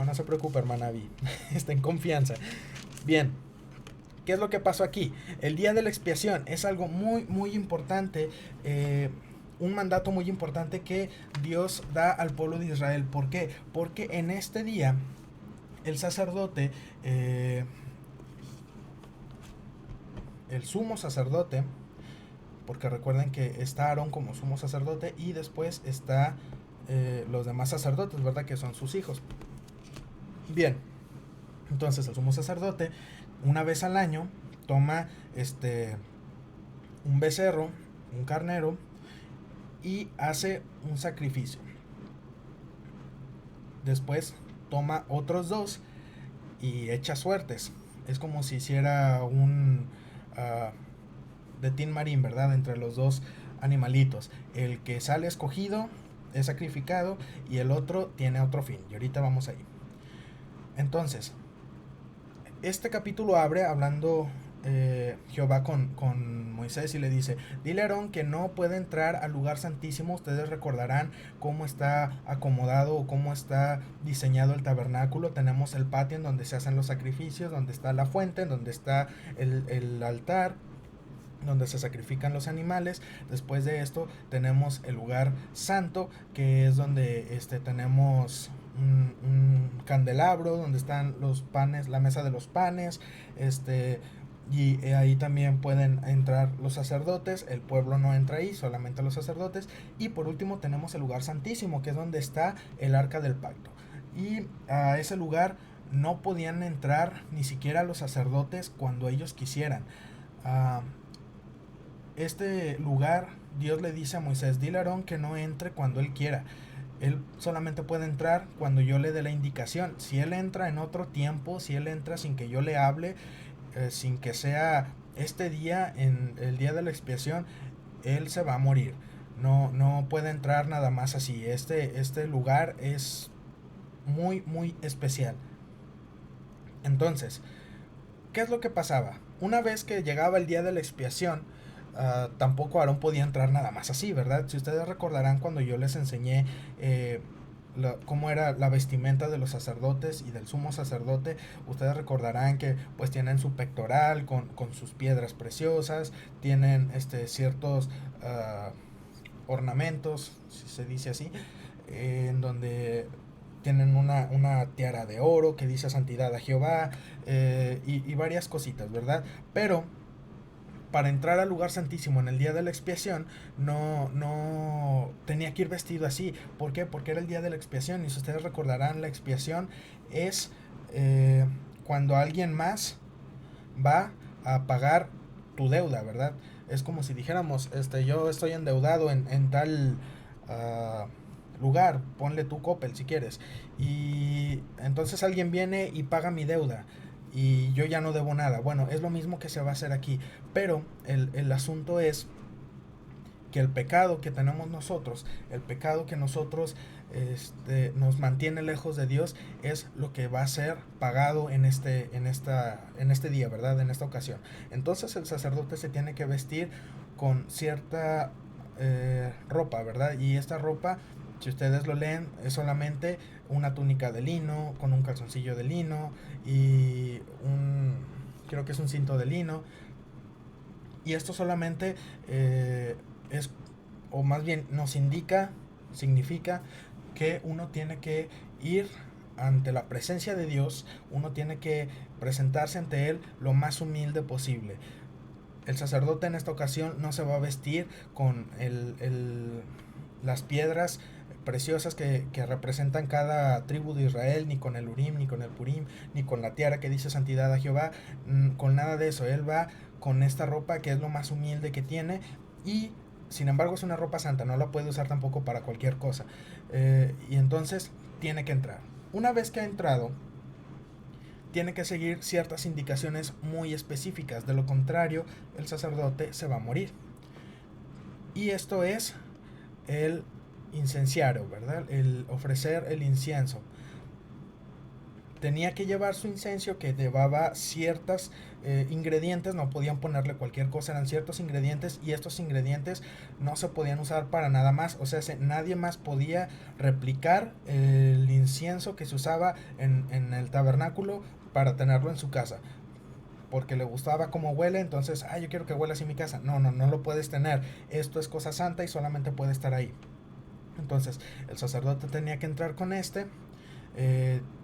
No se preocupe, hermana Vi. Está en confianza. Bien. ¿Qué es lo que pasó aquí? El día de la expiación es algo muy, muy importante. Un mandato muy importante que Dios da al pueblo de Israel. ¿Por qué? Porque en este día el sacerdote, el sumo sacerdote, porque recuerden que está Aarón como sumo sacerdote y después está los demás sacerdotes, ¿verdad? Que son sus hijos. Bien, entonces el sumo sacerdote una vez al año toma un becerro, un carnero, y hace un sacrificio. Después toma otros dos y echa suertes. Es como si hiciera un de Tin Marín, ¿verdad? Entre los dos animalitos. El que sale escogido es sacrificado y el otro tiene otro fin. Y ahorita vamos ahí. Entonces, este capítulo abre hablando Jehová con Moisés y le dice: dile a Aarón que no puede entrar al lugar santísimo. Ustedes recordarán cómo está acomodado o cómo está diseñado el tabernáculo. Tenemos el patio en donde se hacen los sacrificios, donde está la fuente, donde está el altar, donde se sacrifican los animales. Después de esto tenemos el lugar santo, que es donde tenemos un candelabro, donde están los panes, la mesa de los panes, y ahí también pueden entrar los sacerdotes. El pueblo no entra ahí, solamente los sacerdotes. Y por último tenemos el lugar santísimo, que es donde está el arca del pacto, y a ese lugar no podían entrar ni siquiera los sacerdotes cuando ellos quisieran. Este lugar, Dios le dice a Moisés: dile a Aarón que no entre cuando él quiera. Él solamente puede entrar cuando yo le dé la indicación. Si él entra en otro tiempo, si él entra sin que yo le hable, sin que sea este día, en el día de la expiación, él se va a morir. No puede entrar nada más así. Este lugar es muy, muy especial. Entonces, ¿qué es lo que pasaba? Una vez que llegaba el día de la expiación, tampoco Aarón podía entrar nada más así, ¿verdad? Si ustedes recordarán cuando yo les enseñé cómo era la vestimenta de los sacerdotes y del sumo sacerdote, ustedes recordarán que pues tienen su pectoral con sus piedras preciosas, tienen ciertos ornamentos, si se dice así, en donde tienen una tiara de oro que dice santidad a Jehová, y varias cositas, ¿verdad? Pero para entrar al lugar santísimo en el día de la expiación, no tenía que ir vestido así. ¿Por qué? Porque era el día de la expiación. Y si ustedes recordarán, la expiación es cuando alguien más va a pagar tu deuda, ¿verdad? Es como si dijéramos: yo estoy endeudado en tal lugar, ponle tu Coppel si quieres, y entonces alguien viene y paga mi deuda. y yo ya no debo nada. Bueno, es lo mismo que se va a hacer aquí, pero el asunto es que el pecado que tenemos nosotros, el pecado que nosotros nos mantiene lejos de Dios, es lo que va a ser pagado en este día, ¿verdad? En esta ocasión. Entonces el sacerdote se tiene que vestir con cierta ropa, ¿verdad? Y esta ropa, si ustedes lo leen, es solamente una túnica de lino, con un calzoncillo de lino y creo que es un cinto de lino. Y esto solamente es, o más bien nos significa que uno tiene que ir ante la presencia de Dios, uno tiene que presentarse ante Él lo más humilde posible. El sacerdote en esta ocasión no se va a vestir con las piedras preciosas que representan cada tribu de Israel, ni con el Urim, ni con el Purim, ni con la tiara que dice santidad a Jehová, con nada de eso. Él va con esta ropa que es lo más humilde que tiene, y sin embargo es una ropa santa, no la puede usar tampoco para cualquier cosa. Y entonces tiene que entrar. Una vez que ha entrado, tiene que seguir ciertas indicaciones muy específicas, de lo contrario el sacerdote se va a morir. Y esto es el incenciario, ¿verdad? El ofrecer el incienso. Tenía que llevar su incienso que llevaba ciertos ingredientes, no podían ponerle cualquier cosa, eran ciertos ingredientes, y estos ingredientes no se podían usar para nada más. O sea, nadie más podía replicar el incienso que se usaba en el tabernáculo para tenerlo en su casa, porque le gustaba cómo huele, entonces, yo quiero que huela así en mi casa. No, no lo puedes tener. Esto es cosa santa y solamente puede estar ahí. Entonces, el sacerdote tenía que entrar con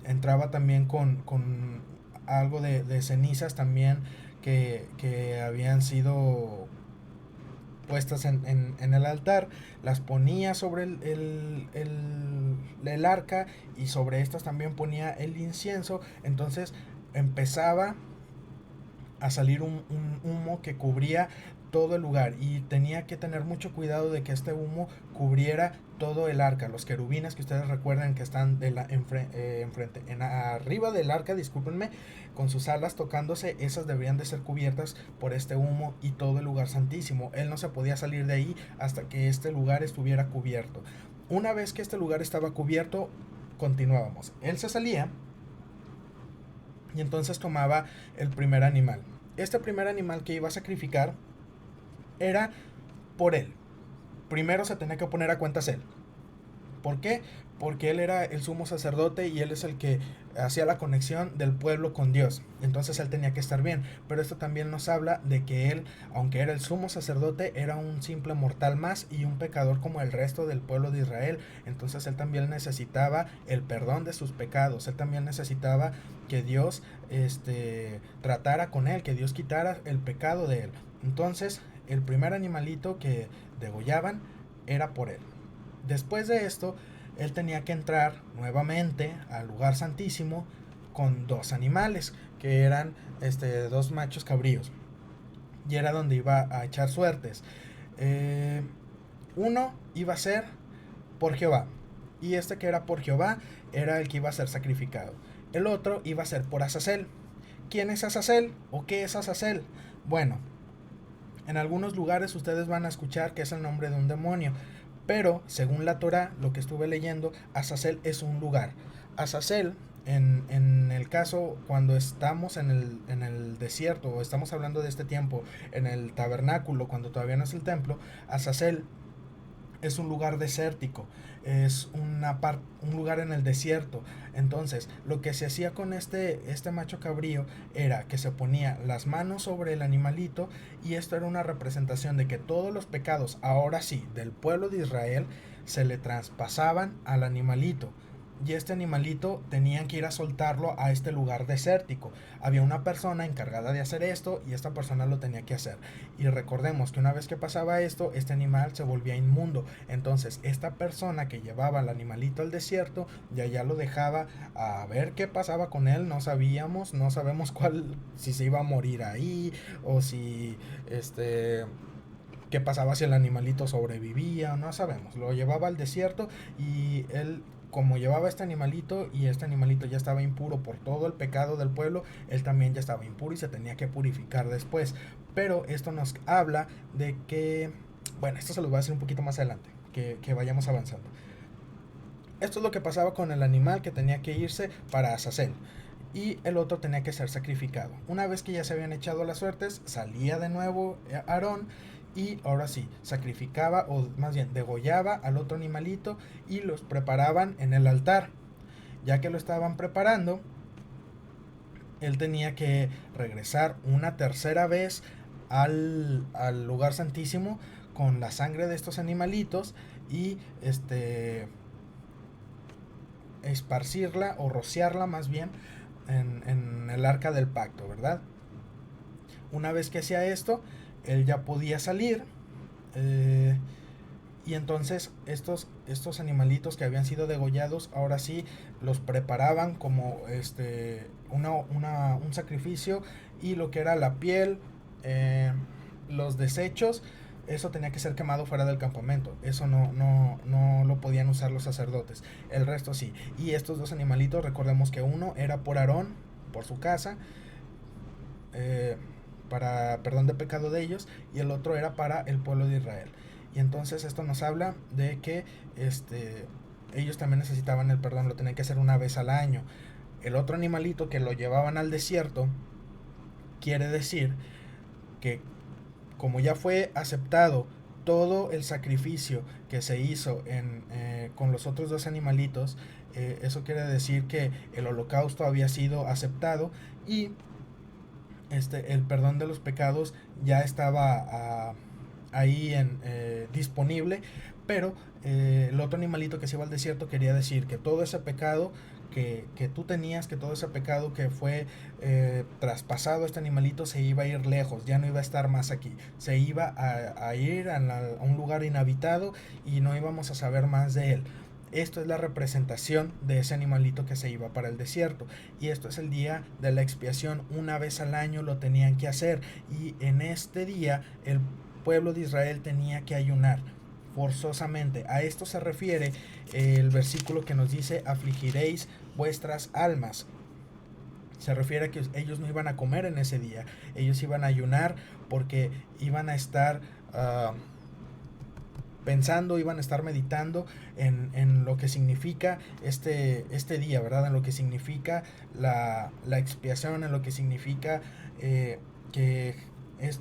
entraba también con algo de cenizas también que habían sido puestas en el altar, las ponía sobre el arca, y sobre estas también ponía el incienso. Entonces empezaba a salir un humo que cubría todo el lugar, y tenía que tener mucho cuidado de que este humo cubriera todo el arca. Los querubines que ustedes recuerdan que están enfrente, arriba del arca, discúlpenme, con sus alas tocándose, esas deberían de ser cubiertas por este humo, y todo el lugar santísimo. Él no se podía salir de ahí hasta que este lugar estuviera cubierto. Una vez que este lugar estaba cubierto, continuábamos. Él se salía y entonces tomaba el primer animal. Este primer animal que iba a sacrificar era por él. Primero se tenía que poner a cuentas él. ¿Por qué? Porque él era el sumo sacerdote y él es el que hacía la conexión del pueblo con Dios. Entonces él tenía que estar bien. Pero esto también nos habla de que él, aunque era el sumo sacerdote, era un simple mortal más y un pecador como el resto del pueblo de Israel. Entonces él también necesitaba el perdón de sus pecados. Él también necesitaba que Dios tratara con él, que Dios quitara el pecado de él. Entonces el primer animalito que degollaban era por él. Después de esto, él tenía que entrar nuevamente al lugar santísimo con dos animales, que eran dos machos cabríos, y era donde iba a echar suertes. Uno iba a ser por Jehová, y este que era por Jehová era el que iba a ser sacrificado. El otro iba a ser por Azazel. ¿Quién es Azazel? ¿O qué es Azazel? Bueno, en algunos lugares ustedes van a escuchar que es el nombre de un demonio, pero según la Torá, lo que estuve leyendo, Azazel es un lugar. Azazel, en el caso cuando estamos en el desierto, o estamos hablando de este tiempo, en el tabernáculo, cuando todavía no es el templo, Azazel es un lugar desértico, es un lugar en el desierto. Entonces lo que se hacía con este macho cabrío era que se ponía las manos sobre el animalito, y esto era una representación de que todos los pecados, ahora sí, del pueblo de Israel, se le traspasaban al animalito. Y este animalito tenían que ir a soltarlo a este lugar desértico. Había una persona encargada de hacer esto, y esta persona lo tenía que hacer. Y recordemos que una vez que pasaba esto, este animal se volvía inmundo. Entonces esta persona que llevaba al animalito al desierto, ya lo dejaba a ver qué pasaba con él. No sabemos si se iba a morir ahí, o si qué pasaba si el animalito sobrevivía, no sabemos. Lo llevaba al desierto, y él como llevaba este animalito y este animalito ya estaba impuro por todo el pecado del pueblo, él también ya estaba impuro y se tenía que purificar después. Pero esto nos habla de que, bueno, esto se lo voy a decir un poquito más adelante, que vayamos avanzando. Esto es lo que pasaba con el animal que tenía que irse para Azazel. Y el otro tenía que ser sacrificado. Una vez que ya se habían echado las suertes, salía de nuevo Aarón y ahora sí, sacrificaba o más bien degollaba al otro animalito y los preparaban en el altar. Ya que lo estaban preparando, él tenía que regresar una tercera vez al lugar santísimo con la sangre de estos animalitos y esparcirla o rociarla más bien en el arca del pacto, ¿verdad? Una vez que hacía esto, él ya podía salir. Y entonces estos animalitos que habían sido degollados, ahora sí los preparaban como un sacrificio, y lo que era la piel, los desechos, eso tenía que ser quemado fuera del campamento. Eso no lo podían usar los sacerdotes. El resto sí. Y estos dos animalitos, recordemos que uno era por Aarón, por su casa, eh, para perdón de pecado de ellos, y el otro era para el pueblo de Israel. Y entonces esto nos habla de que ellos también necesitaban el perdón, lo tenían que hacer una vez al año. El otro animalito que lo llevaban al desierto, quiere decir que como ya fue aceptado todo el sacrificio que se hizo con los otros dos animalitos, eso quiere decir que el holocausto había sido aceptado y el perdón de los pecados ya estaba ahí disponible. Pero el otro animalito que se iba al desierto quería decir que todo ese pecado que tú tenías, que todo ese pecado que fue traspasado a este animalito, se iba a ir lejos, ya no iba a estar más aquí, se iba a ir a un lugar inhabitado y no íbamos a saber más de él. Esto es la representación de ese animalito que se iba para el desierto. Y esto es el día de la expiación. Una vez al año lo tenían que hacer. Y en este día el pueblo de Israel tenía que ayunar forzosamente. A esto se refiere el versículo que nos dice: afligiréis vuestras almas. Se refiere a que ellos no iban a comer en ese día. Ellos iban a ayunar porque iban a estar pensando, iban a estar meditando en lo que significa este día, ¿verdad? En lo que significa la expiación, en lo que significa que es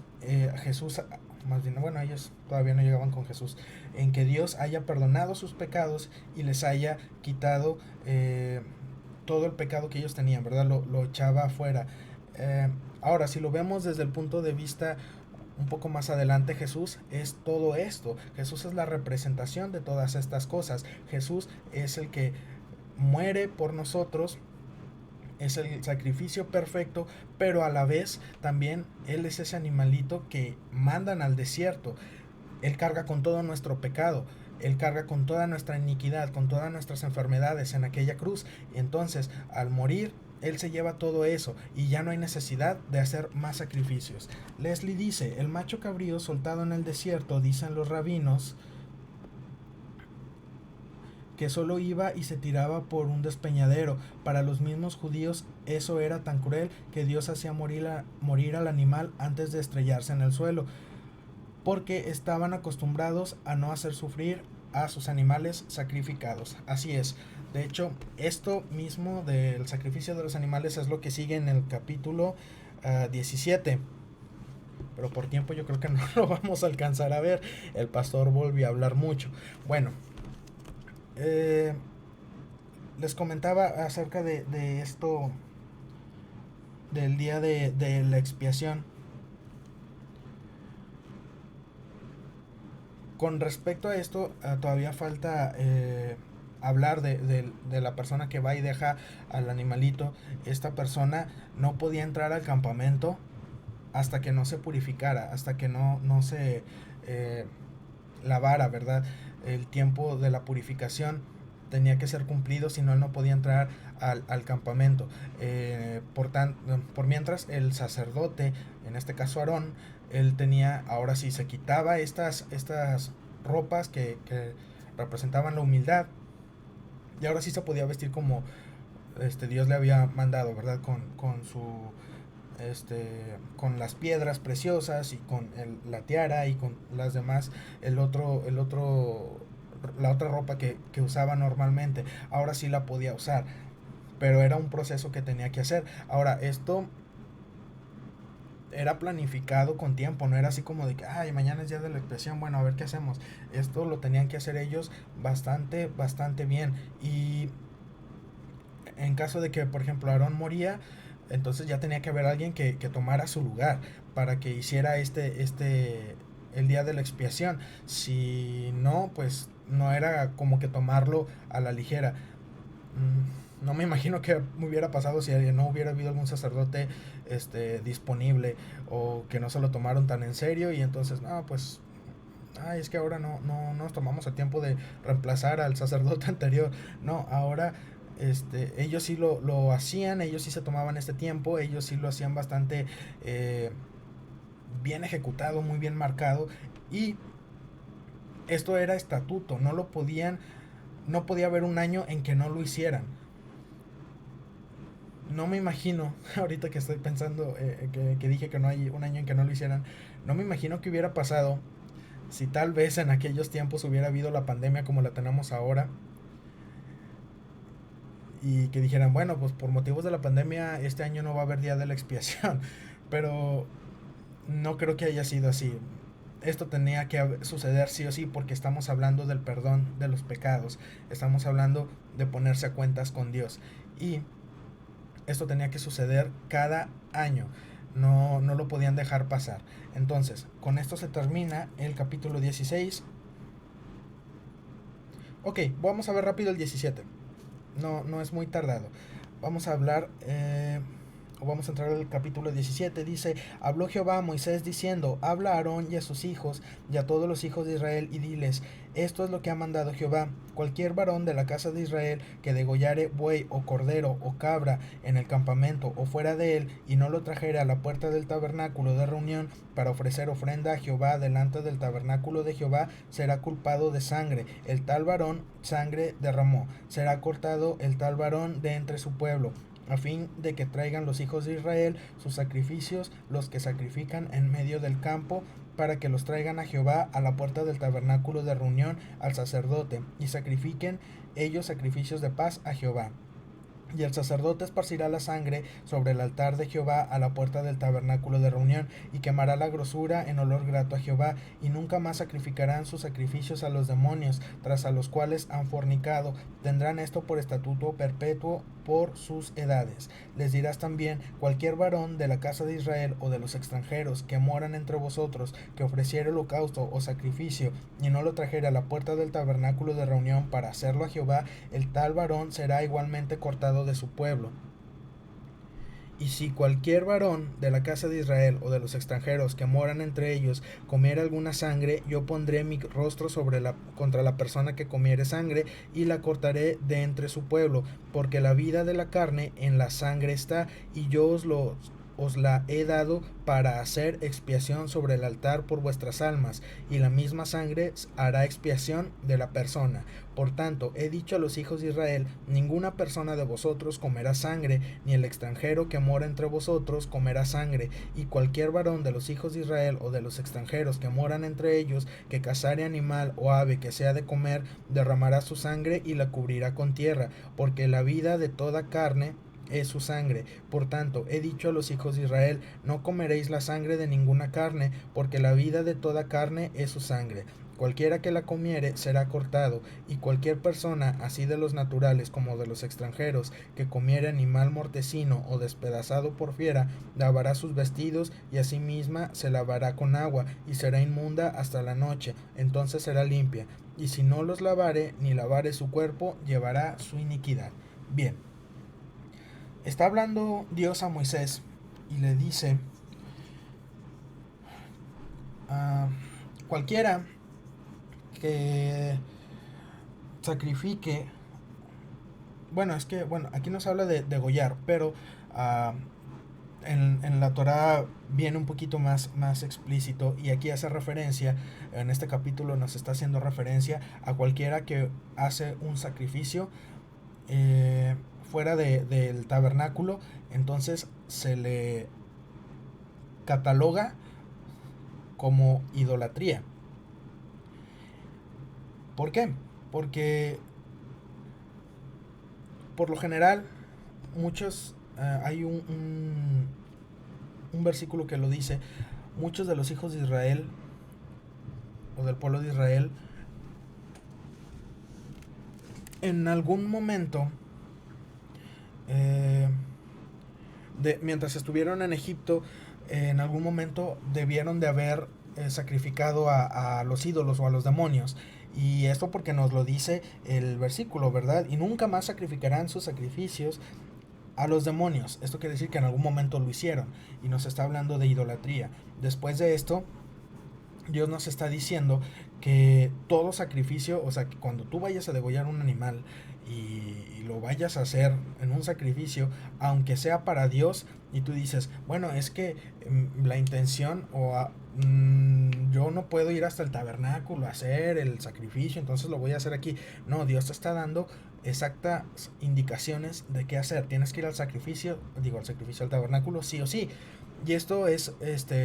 Jesús, más bien, bueno, ellos todavía no llegaban con Jesús, en que Dios haya perdonado sus pecados y les haya quitado todo el pecado que ellos tenían, ¿verdad? Lo echaba afuera. Ahora, si lo vemos desde el punto de vista un poco más adelante, Jesús es todo esto. Jesús es la representación de todas estas cosas. Jesús es el que muere por nosotros, es el sacrificio perfecto, pero a la vez también Él es ese animalito que mandan al desierto. Él carga con todo nuestro pecado, Él carga con toda nuestra iniquidad, con todas nuestras enfermedades en aquella cruz. Y entonces, al morir, Él se lleva todo eso y ya no hay necesidad de hacer más sacrificios. Leslie dice: el macho cabrío soltado en el desierto, dicen los rabinos, que solo iba y se tiraba por un despeñadero. Para los mismos judíos eso era tan cruel que Dios hacía morir al animal antes de estrellarse en el suelo, porque estaban acostumbrados a no hacer sufrir a sus animales sacrificados. Así es. De hecho, esto mismo del sacrificio de los animales es lo que sigue en el capítulo 17. Pero por tiempo yo creo que no lo vamos a alcanzar a ver. El pastor volvió a hablar mucho. Bueno, les comentaba acerca de esto del día de la expiación. Con respecto a esto, todavía falta hablar de la persona que va y deja al animalito. Esta persona no podía entrar al campamento hasta que no se purificara, hasta que no se lavara, ¿verdad? El tiempo de la purificación tenía que ser cumplido, si no, él no podía entrar al campamento. Por mientras, el sacerdote, en este caso Aarón, él tenía, ahora sí, se quitaba estas ropas que representaban la humildad, Y ahora sí se podía vestir como Dios le había mandado, ¿verdad? Con su con las piedras preciosas y con la tiara y con las demás, la otra ropa que usaba normalmente. Ahora sí la podía usar, pero era un proceso que tenía que hacer. Ahora, esto era planificado con tiempo, no era así como de que, ay, mañana es día de la expiación, bueno, a ver qué hacemos. Esto lo tenían que hacer ellos bastante bien. Y en caso de que, por ejemplo, Aarón moría, entonces ya tenía que haber alguien que tomara su lugar para que hiciera el día de la expiación. Si no, pues no era como que tomarlo a la ligera. No me imagino que hubiera pasado si no hubiera habido algún sacerdote disponible, o que no se lo tomaron tan en serio y entonces, no, pues, ay, es que ahora no nos tomamos el tiempo de reemplazar al sacerdote anterior. No, ahora ellos sí lo hacían, ellos sí se tomaban este tiempo, ellos sí lo hacían bastante bien ejecutado, muy bien marcado. Y esto era estatuto, no podía haber un año en que no lo hicieran. No me imagino, ahorita que estoy pensando, que dije que no hay un año en que no lo hicieran, no me imagino que hubiera pasado si tal vez en aquellos tiempos hubiera habido la pandemia como la tenemos ahora, y que dijeran, bueno, pues por motivos de la pandemia este año no va a haber día de la expiación. Pero no creo que haya sido así. Esto tenía que suceder sí o sí, porque estamos hablando del perdón de los pecados, estamos hablando de ponerse a cuentas con Dios, y esto tenía que suceder cada año. No lo podían dejar pasar. Entonces, con esto se termina el capítulo 16. Ok, vamos a ver rápido el 17. No es muy tardado. Vamos a hablar, o vamos a entrar al capítulo 17. Dice: habló Jehová a Moisés diciendo, habla a Aarón y a sus hijos y a todos los hijos de Israel, y diles, esto es lo que ha mandado Jehová: cualquier varón de la casa de Israel que degollare buey o cordero o cabra en el campamento o fuera de él, y no lo trajere a la puerta del tabernáculo de reunión para ofrecer ofrenda a Jehová delante del tabernáculo de Jehová, será culpado de sangre. El tal varón sangre derramó, será cortado el tal varón de entre su pueblo, a fin de que traigan los hijos de Israel sus sacrificios, los que sacrifican en medio del campo, para que los traigan a Jehová a la puerta del tabernáculo de reunión al sacerdote, y sacrifiquen ellos sacrificios de paz a Jehová. Y el sacerdote esparcirá la sangre sobre el altar de Jehová a la puerta del tabernáculo de reunión, y quemará la grosura en olor grato a Jehová, y nunca más sacrificarán sus sacrificios a los demonios, tras a los cuales han fornicado. Tendrán esto por estatuto perpetuo por sus edades. Les dirás también: cualquier varón de la casa de Israel o de los extranjeros que moran entre vosotros, que ofreciere holocausto o sacrificio, y no lo trajere a la puerta del tabernáculo de reunión para hacerlo a Jehová, el tal varón será igualmente cortado de su pueblo. Y si cualquier varón de la casa de Israel o de los extranjeros que moran entre ellos comiere alguna sangre, yo pondré mi rostro contra la persona que comiere sangre, y la cortaré de entre su pueblo, porque la vida de la carne en la sangre está, y yo os la he dado para hacer expiación sobre el altar por vuestras almas, y la misma sangre hará expiación de la persona. Por tanto, he dicho a los hijos de Israel: ninguna persona de vosotros comerá sangre, ni el extranjero que mora entre vosotros comerá sangre, y cualquier varón de los hijos de Israel o de los extranjeros que moran entre ellos, que cazare animal o ave que sea de comer, derramará su sangre y la cubrirá con tierra, porque la vida de toda carne es su sangre. Por tanto, he dicho a los hijos de Israel: no comeréis la sangre de ninguna carne, porque la vida de toda carne es su sangre. Cualquiera que la comiere será cortado, y cualquier persona, así de los naturales como de los extranjeros, que comiere animal mortecino o despedazado por fiera, lavará sus vestidos, y a sí misma se lavará con agua, y será inmunda hasta la noche, entonces será limpia. Y si no los lavare, ni lavare su cuerpo, llevará su iniquidad. Bien, está hablando Dios a Moisés y le dice: cualquiera que sacrifique, bueno, aquí nos habla de degollar, pero en la Torah viene un poquito más explícito, y aquí hace referencia, en este capítulo nos está haciendo referencia a cualquiera que hace un sacrificio fuera del tabernáculo, entonces se le cataloga como idolatría. ¿Por qué? Porque por lo general muchos, hay un versículo que lo dice, muchos de los hijos de Israel o del pueblo de Israel en algún momento, eh, mientras estuvieron en Egipto, en algún momento debieron de haber sacrificado a los ídolos o a los demonios. Y esto porque nos lo dice el versículo, ¿verdad? Y nunca más sacrificarán sus sacrificios a los demonios. Esto quiere decir que en algún momento lo hicieron. Y nos está hablando de idolatría. Después de esto, Dios nos está diciendo que todo sacrificio, o sea, que cuando tú vayas a degollar un animal y lo vayas a hacer en un sacrificio, aunque sea para Dios, y tú dices, bueno, es que la intención yo no puedo ir hasta el tabernáculo a hacer el sacrificio, entonces lo voy a hacer aquí. No, Dios te está dando exactas indicaciones de qué hacer. Tienes que ir al sacrificio, al sacrificio al tabernáculo, sí o sí. Y esto es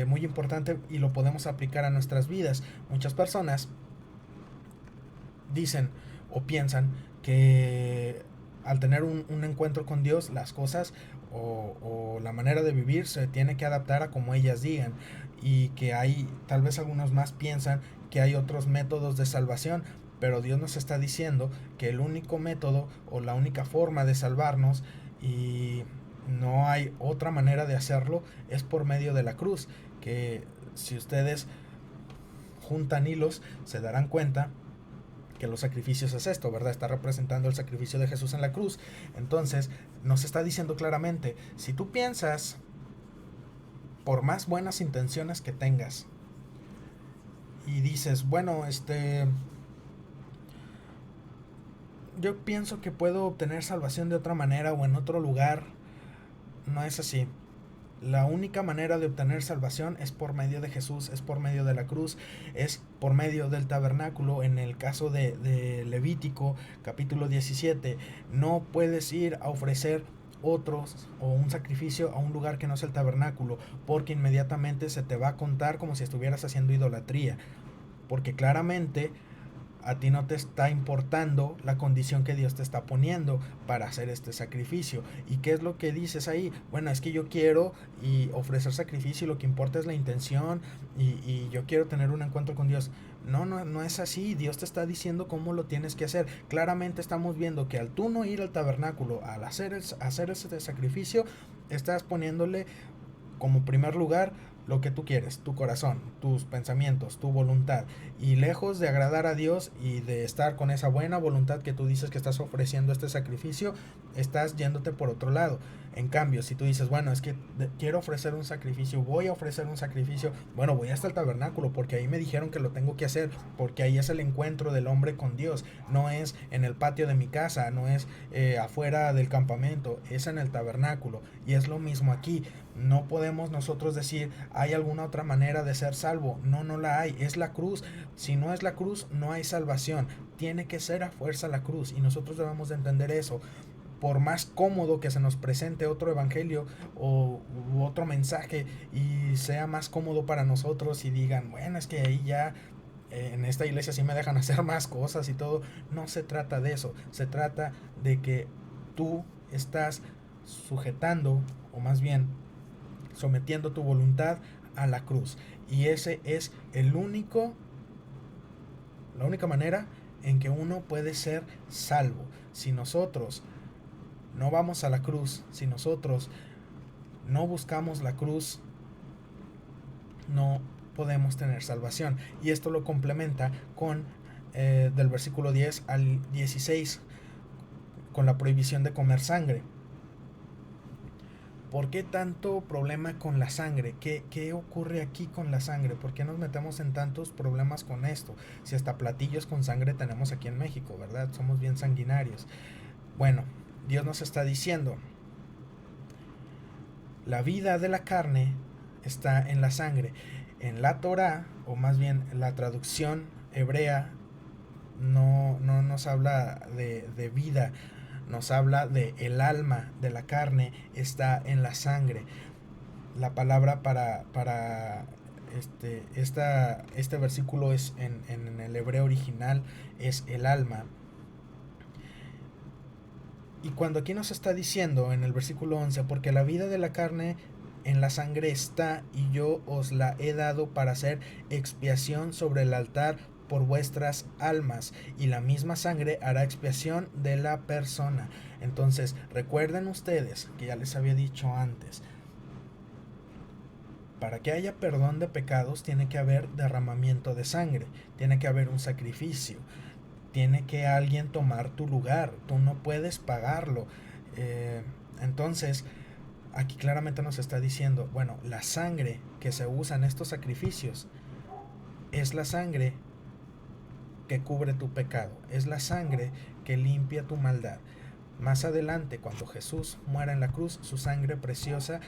muy importante y lo podemos aplicar a nuestras vidas. Muchas personas dicen o piensan que al tener un encuentro con Dios, las cosas o la manera de vivir se tiene que adaptar a como ellas digan. Y que hay, tal vez algunos más piensan que hay otros métodos de salvación. Pero Dios nos está diciendo que el único método o la única forma de salvarnos, y no hay otra manera de hacerlo, es por medio de la cruz. Que si ustedes juntan hilos se darán cuenta que los sacrificios es esto, ¿verdad? Está representando el sacrificio de Jesús en la cruz. Entonces nos está diciendo claramente, si tú piensas, por más buenas intenciones que tengas, y dices, bueno, yo pienso que puedo obtener salvación de otra manera o en otro lugar, no es así. La única manera de obtener salvación es por medio de Jesús, es por medio de la cruz, es por medio del tabernáculo. En el caso de Levítico, capítulo 17, no puedes ir a ofrecer otros o un sacrificio a un lugar que no es el tabernáculo, porque inmediatamente se te va a contar como si estuvieras haciendo idolatría, porque claramente a ti no te está importando la condición que Dios te está poniendo para hacer este sacrificio. ¿Y qué es lo que dices ahí? Bueno, es que yo quiero y ofrecer sacrificio y lo que importa es la intención y yo quiero tener un encuentro con Dios. No es así. Dios te está diciendo cómo lo tienes que hacer. Claramente estamos viendo que al tú no ir al tabernáculo, al hacer ese sacrificio, estás poniéndole como primer lugar lo que tú quieres, tu corazón, tus pensamientos, tu voluntad. Y lejos de agradar a Dios y de estar con esa buena voluntad que tú dices que estás ofreciendo este sacrificio, estás yéndote por otro lado. En cambio, si tú dices, bueno, es que quiero ofrecer un sacrificio, voy a ofrecer un sacrificio, bueno, voy hasta el tabernáculo porque ahí me dijeron que lo tengo que hacer, porque ahí es el encuentro del hombre con Dios. No es en el patio de mi casa, no es afuera del campamento, es en el tabernáculo. Y es lo mismo aquí. No podemos nosotros decir, hay alguna otra manera de ser salvo. No la hay. Es la cruz. Si no es la cruz, no hay salvación. Tiene que ser a fuerza la cruz. Y nosotros debemos de entender eso. Por más cómodo que se nos presente otro evangelio u otro mensaje y sea más cómodo para nosotros y digan, bueno, es que ahí ya en esta iglesia sí me dejan hacer más cosas y todo. No se trata de eso. Se trata de que tú estás sujetando, o más bien sometiendo tu voluntad a la cruz. Y ese es la única manera en que uno puede ser salvo. Si nosotros no vamos a la cruz, si nosotros no buscamos la cruz, no podemos tener salvación. Y esto lo complementa con del versículo 10 al 16, con la prohibición de comer sangre. ¿Por qué tanto problema con la sangre? ¿Qué ocurre aquí con la sangre? ¿Por qué nos metemos en tantos problemas con esto? Si hasta platillos con sangre tenemos aquí en México, ¿verdad? Somos bien sanguinarios. Bueno, Dios nos está diciendo, la vida de la carne está en la sangre. En la Torá, o más bien la traducción hebrea, no nos habla de vida, nos habla de el alma de la carne está en la sangre. La palabra para este versículo es en el hebreo original es el alma. Y cuando aquí nos está diciendo en el versículo 11, porque la vida de la carne en la sangre está, y yo os la he dado para hacer expiación sobre el altar por vuestras almas, y la misma sangre hará expiación de la persona. Entonces, recuerden ustedes que ya les había dicho antes, para que haya perdón de pecados tiene que haber derramamiento de sangre, tiene que haber un sacrificio, tiene que alguien tomar tu lugar, tú no puedes pagarlo. Entonces, aquí claramente nos está diciendo, bueno, la sangre que se usa en estos sacrificios es la sangre que cubre tu pecado, es la sangre que limpia tu maldad. Más adelante, cuando Jesús muera en la cruz, su sangre preciosa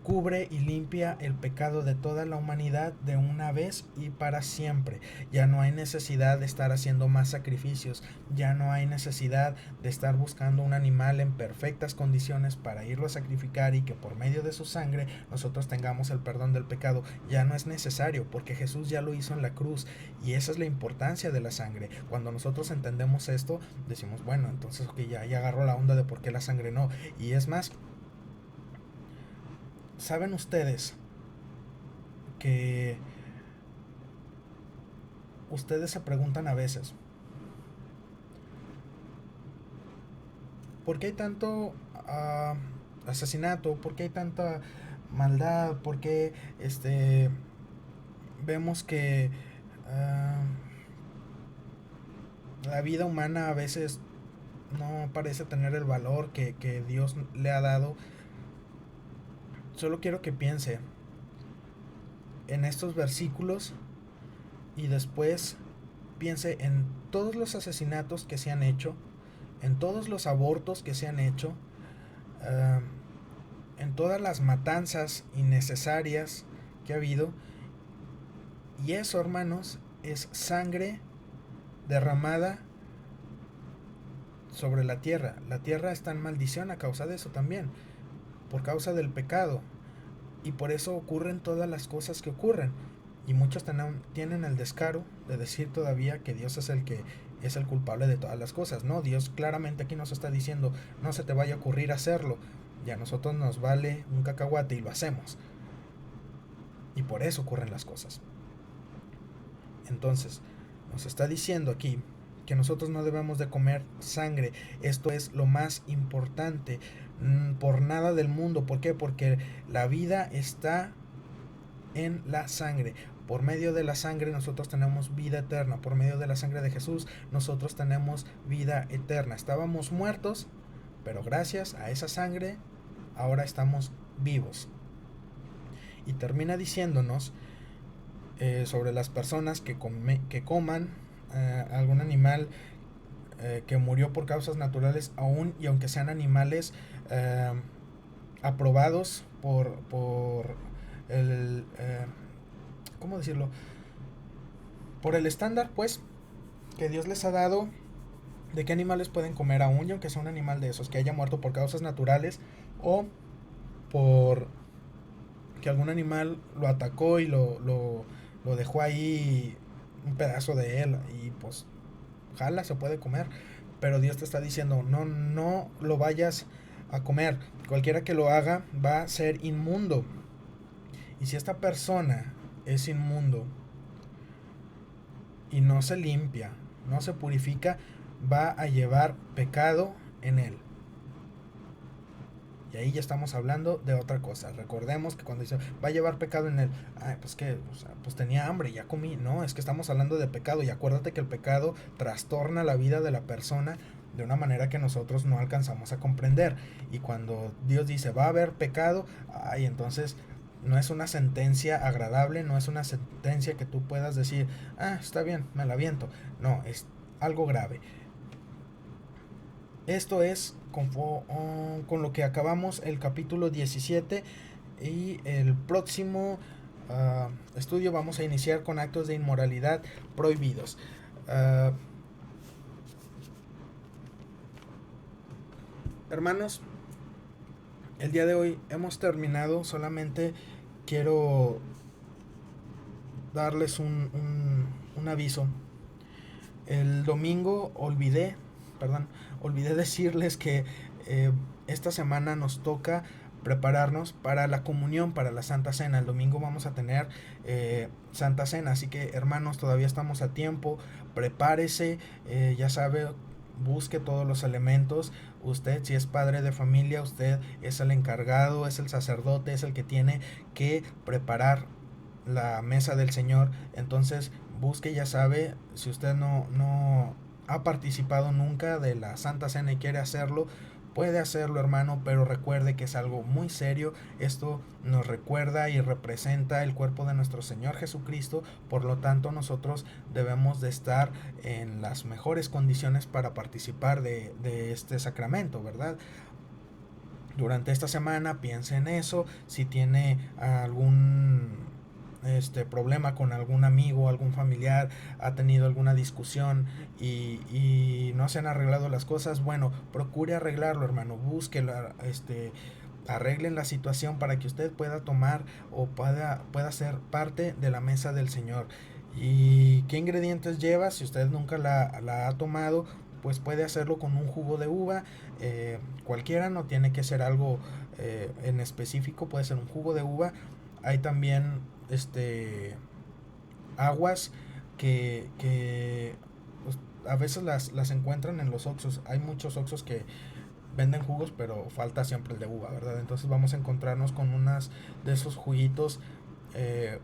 cubre y limpia el pecado de toda la humanidad de una vez y para siempre. Ya no hay necesidad de estar haciendo más sacrificios, ya no hay necesidad de estar buscando un animal en perfectas condiciones para irlo a sacrificar y que por medio de su sangre nosotros tengamos el perdón del pecado. Ya no es necesario porque Jesús ya lo hizo en la cruz, y esa es la importancia de la sangre. Cuando nosotros entendemos esto, decimos, bueno, entonces ya agarro la onda de por qué la sangre no. Y es más, ¿saben ustedes que ustedes se preguntan a veces, ¿por qué hay tanto asesinato? ¿Por qué hay tanta maldad? ¿Por qué vemos que la vida humana a veces no parece tener el valor que Dios le ha dado? Solo quiero que piense en estos versículos y después piense en todos los asesinatos que se han hecho, en todos los abortos que se han hecho, en todas las matanzas innecesarias que ha habido. Y eso, hermanos, es sangre derramada sobre la tierra. La tierra está en maldición a causa de eso también, por causa del pecado. Y por eso ocurren todas las cosas que ocurren. Y muchos tienen el descaro de decir todavía que Dios es el que es el culpable de todas las cosas. No, Dios claramente aquí nos está diciendo, no se te vaya a ocurrir hacerlo. Y a nosotros nos vale un cacahuate y lo hacemos. Y por eso ocurren las cosas. Entonces, nos está diciendo aquí que nosotros no debemos de comer sangre. Esto es lo más importante. Por nada del mundo. ¿Por qué? Porque la vida está en la sangre. Por medio de la sangre nosotros tenemos vida eterna. Por medio de la sangre de Jesús nosotros tenemos vida eterna. Estábamos muertos, pero gracias a esa sangre ahora estamos vivos. Y termina diciéndonos sobre las personas que coman algún animal que murió por causas naturales, aún y aunque sean animales aprobados por el ¿cómo decirlo? Por el estándar, pues, que Dios les ha dado de qué animales pueden comer, aún y aunque sea un animal de esos que haya muerto por causas naturales o por que algún animal lo atacó y lo dejó ahí un pedazo de él, y pues jala, se puede comer. Pero Dios te está diciendo, no lo vayas a comer. Cualquiera que lo haga va a ser inmundo. Y si esta persona es inmundo y no se limpia, no se purifica, va a llevar pecado en él. Y ahí ya estamos hablando de otra cosa. Recordemos que cuando dice va a llevar pecado en él, pues que, o sea, pues tenía hambre, ya comí. No, es que estamos hablando de pecado. Y acuérdate que el pecado trastorna la vida de la persona de una manera que nosotros no alcanzamos a comprender. Y cuando Dios dice va a haber pecado, entonces no es una sentencia agradable, no es una sentencia que tú puedas decir, está bien, me la aviento. No, es algo grave. Esto es con lo que acabamos el capítulo 17, y el próximo estudio vamos a iniciar con actos de inmoralidad prohibidos. Hermanos, el día de hoy hemos terminado. Solamente quiero darles un aviso. El domingo olvidé decirles que esta semana nos toca prepararnos para la comunión, para la Santa Cena. El domingo vamos a tener Santa Cena, así que hermanos, todavía estamos a tiempo. Prepárese, ya sabe, busque todos los elementos. Usted, si es padre de familia, usted es el encargado, es el sacerdote, es el que tiene que preparar la mesa del Señor. Entonces busque, ya sabe, si usted no ha participado nunca de la Santa Cena y quiere hacerlo, puede hacerlo, hermano, pero recuerde que es algo muy serio. Esto nos recuerda y representa el cuerpo de nuestro Señor Jesucristo. Por lo tanto, nosotros debemos de estar en las mejores condiciones para participar de este sacramento, ¿verdad? Durante esta semana piense en eso. Si tiene algún problema con algún amigo, algún familiar, ha tenido alguna discusión y no se han arreglado las cosas, bueno, procure arreglarlo, hermano. Búsquelo, arreglen la situación para que usted pueda tomar o pueda ser parte de la mesa del Señor. ¿Y qué ingredientes lleva? Si usted nunca la ha tomado, pues puede hacerlo con un jugo de uva, cualquiera, no tiene que ser algo en específico, puede ser un jugo de uva. Hay también aguas que pues, a veces las encuentran en los Oxxos. Hay muchos Oxxos que venden jugos, pero falta siempre el de uva, ¿verdad? Entonces vamos a encontrarnos con unas de esos juguitos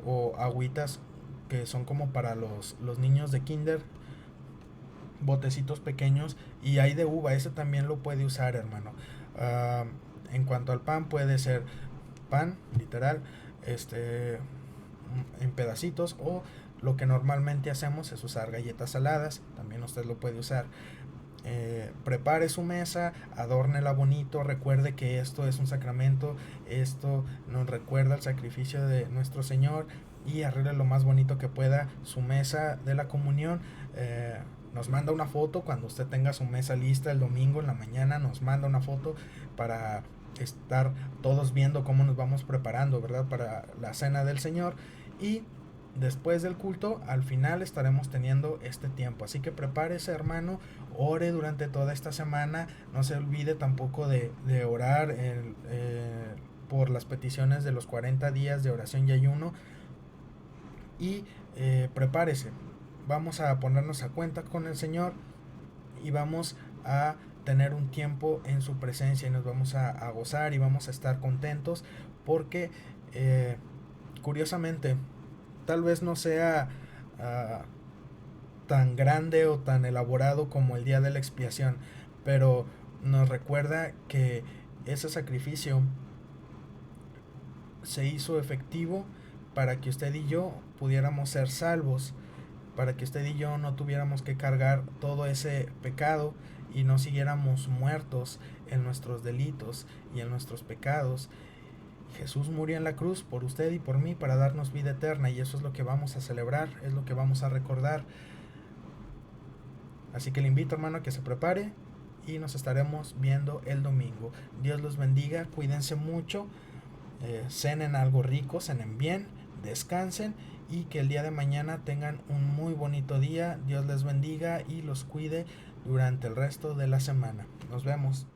o agüitas que son como para los niños de kinder, botecitos pequeños, y hay de uva. Ese también lo puede usar, hermano. En cuanto al pan, puede ser pan literal, en pedacitos, o lo que normalmente hacemos es usar galletas saladas. También usted lo puede usar. Prepare su mesa, adórnela bonito. Recuerde que esto es un sacramento, esto nos recuerda el sacrificio de nuestro Señor, y arregle lo más bonito que pueda su mesa de la comunión. Nos manda una foto cuando usted tenga su mesa lista el domingo en la mañana. Nos manda una foto para estar todos viendo cómo nos vamos preparando, ¿verdad?, para la cena del Señor. Y después del culto, al final estaremos teniendo este tiempo. Así que prepárese, hermano, ore durante toda esta semana. No se olvide tampoco de orar por las peticiones de los 40 días de oración y ayuno. Y prepárese. Vamos a ponernos a cuenta con el Señor y vamos a tener un tiempo en su presencia, y nos vamos a gozar y vamos a estar contentos porque curiosamente tal vez no sea tan grande o tan elaborado como el día de la expiación, pero nos recuerda que ese sacrificio se hizo efectivo para que usted y yo pudiéramos ser salvos, para que usted y yo no tuviéramos que cargar todo ese pecado y no siguiéramos muertos en nuestros delitos y en nuestros pecados. Jesús murió en la cruz por usted y por mí para darnos vida eterna, y eso es lo que vamos a celebrar, es lo que vamos a recordar. Así que le invito, hermano, a que se prepare y nos estaremos viendo el domingo. Dios los bendiga, cuídense mucho, cenen algo rico, cenen bien, descansen, y que el día de mañana tengan un muy bonito día. Dios les bendiga y los cuide durante el resto de la semana. Nos vemos.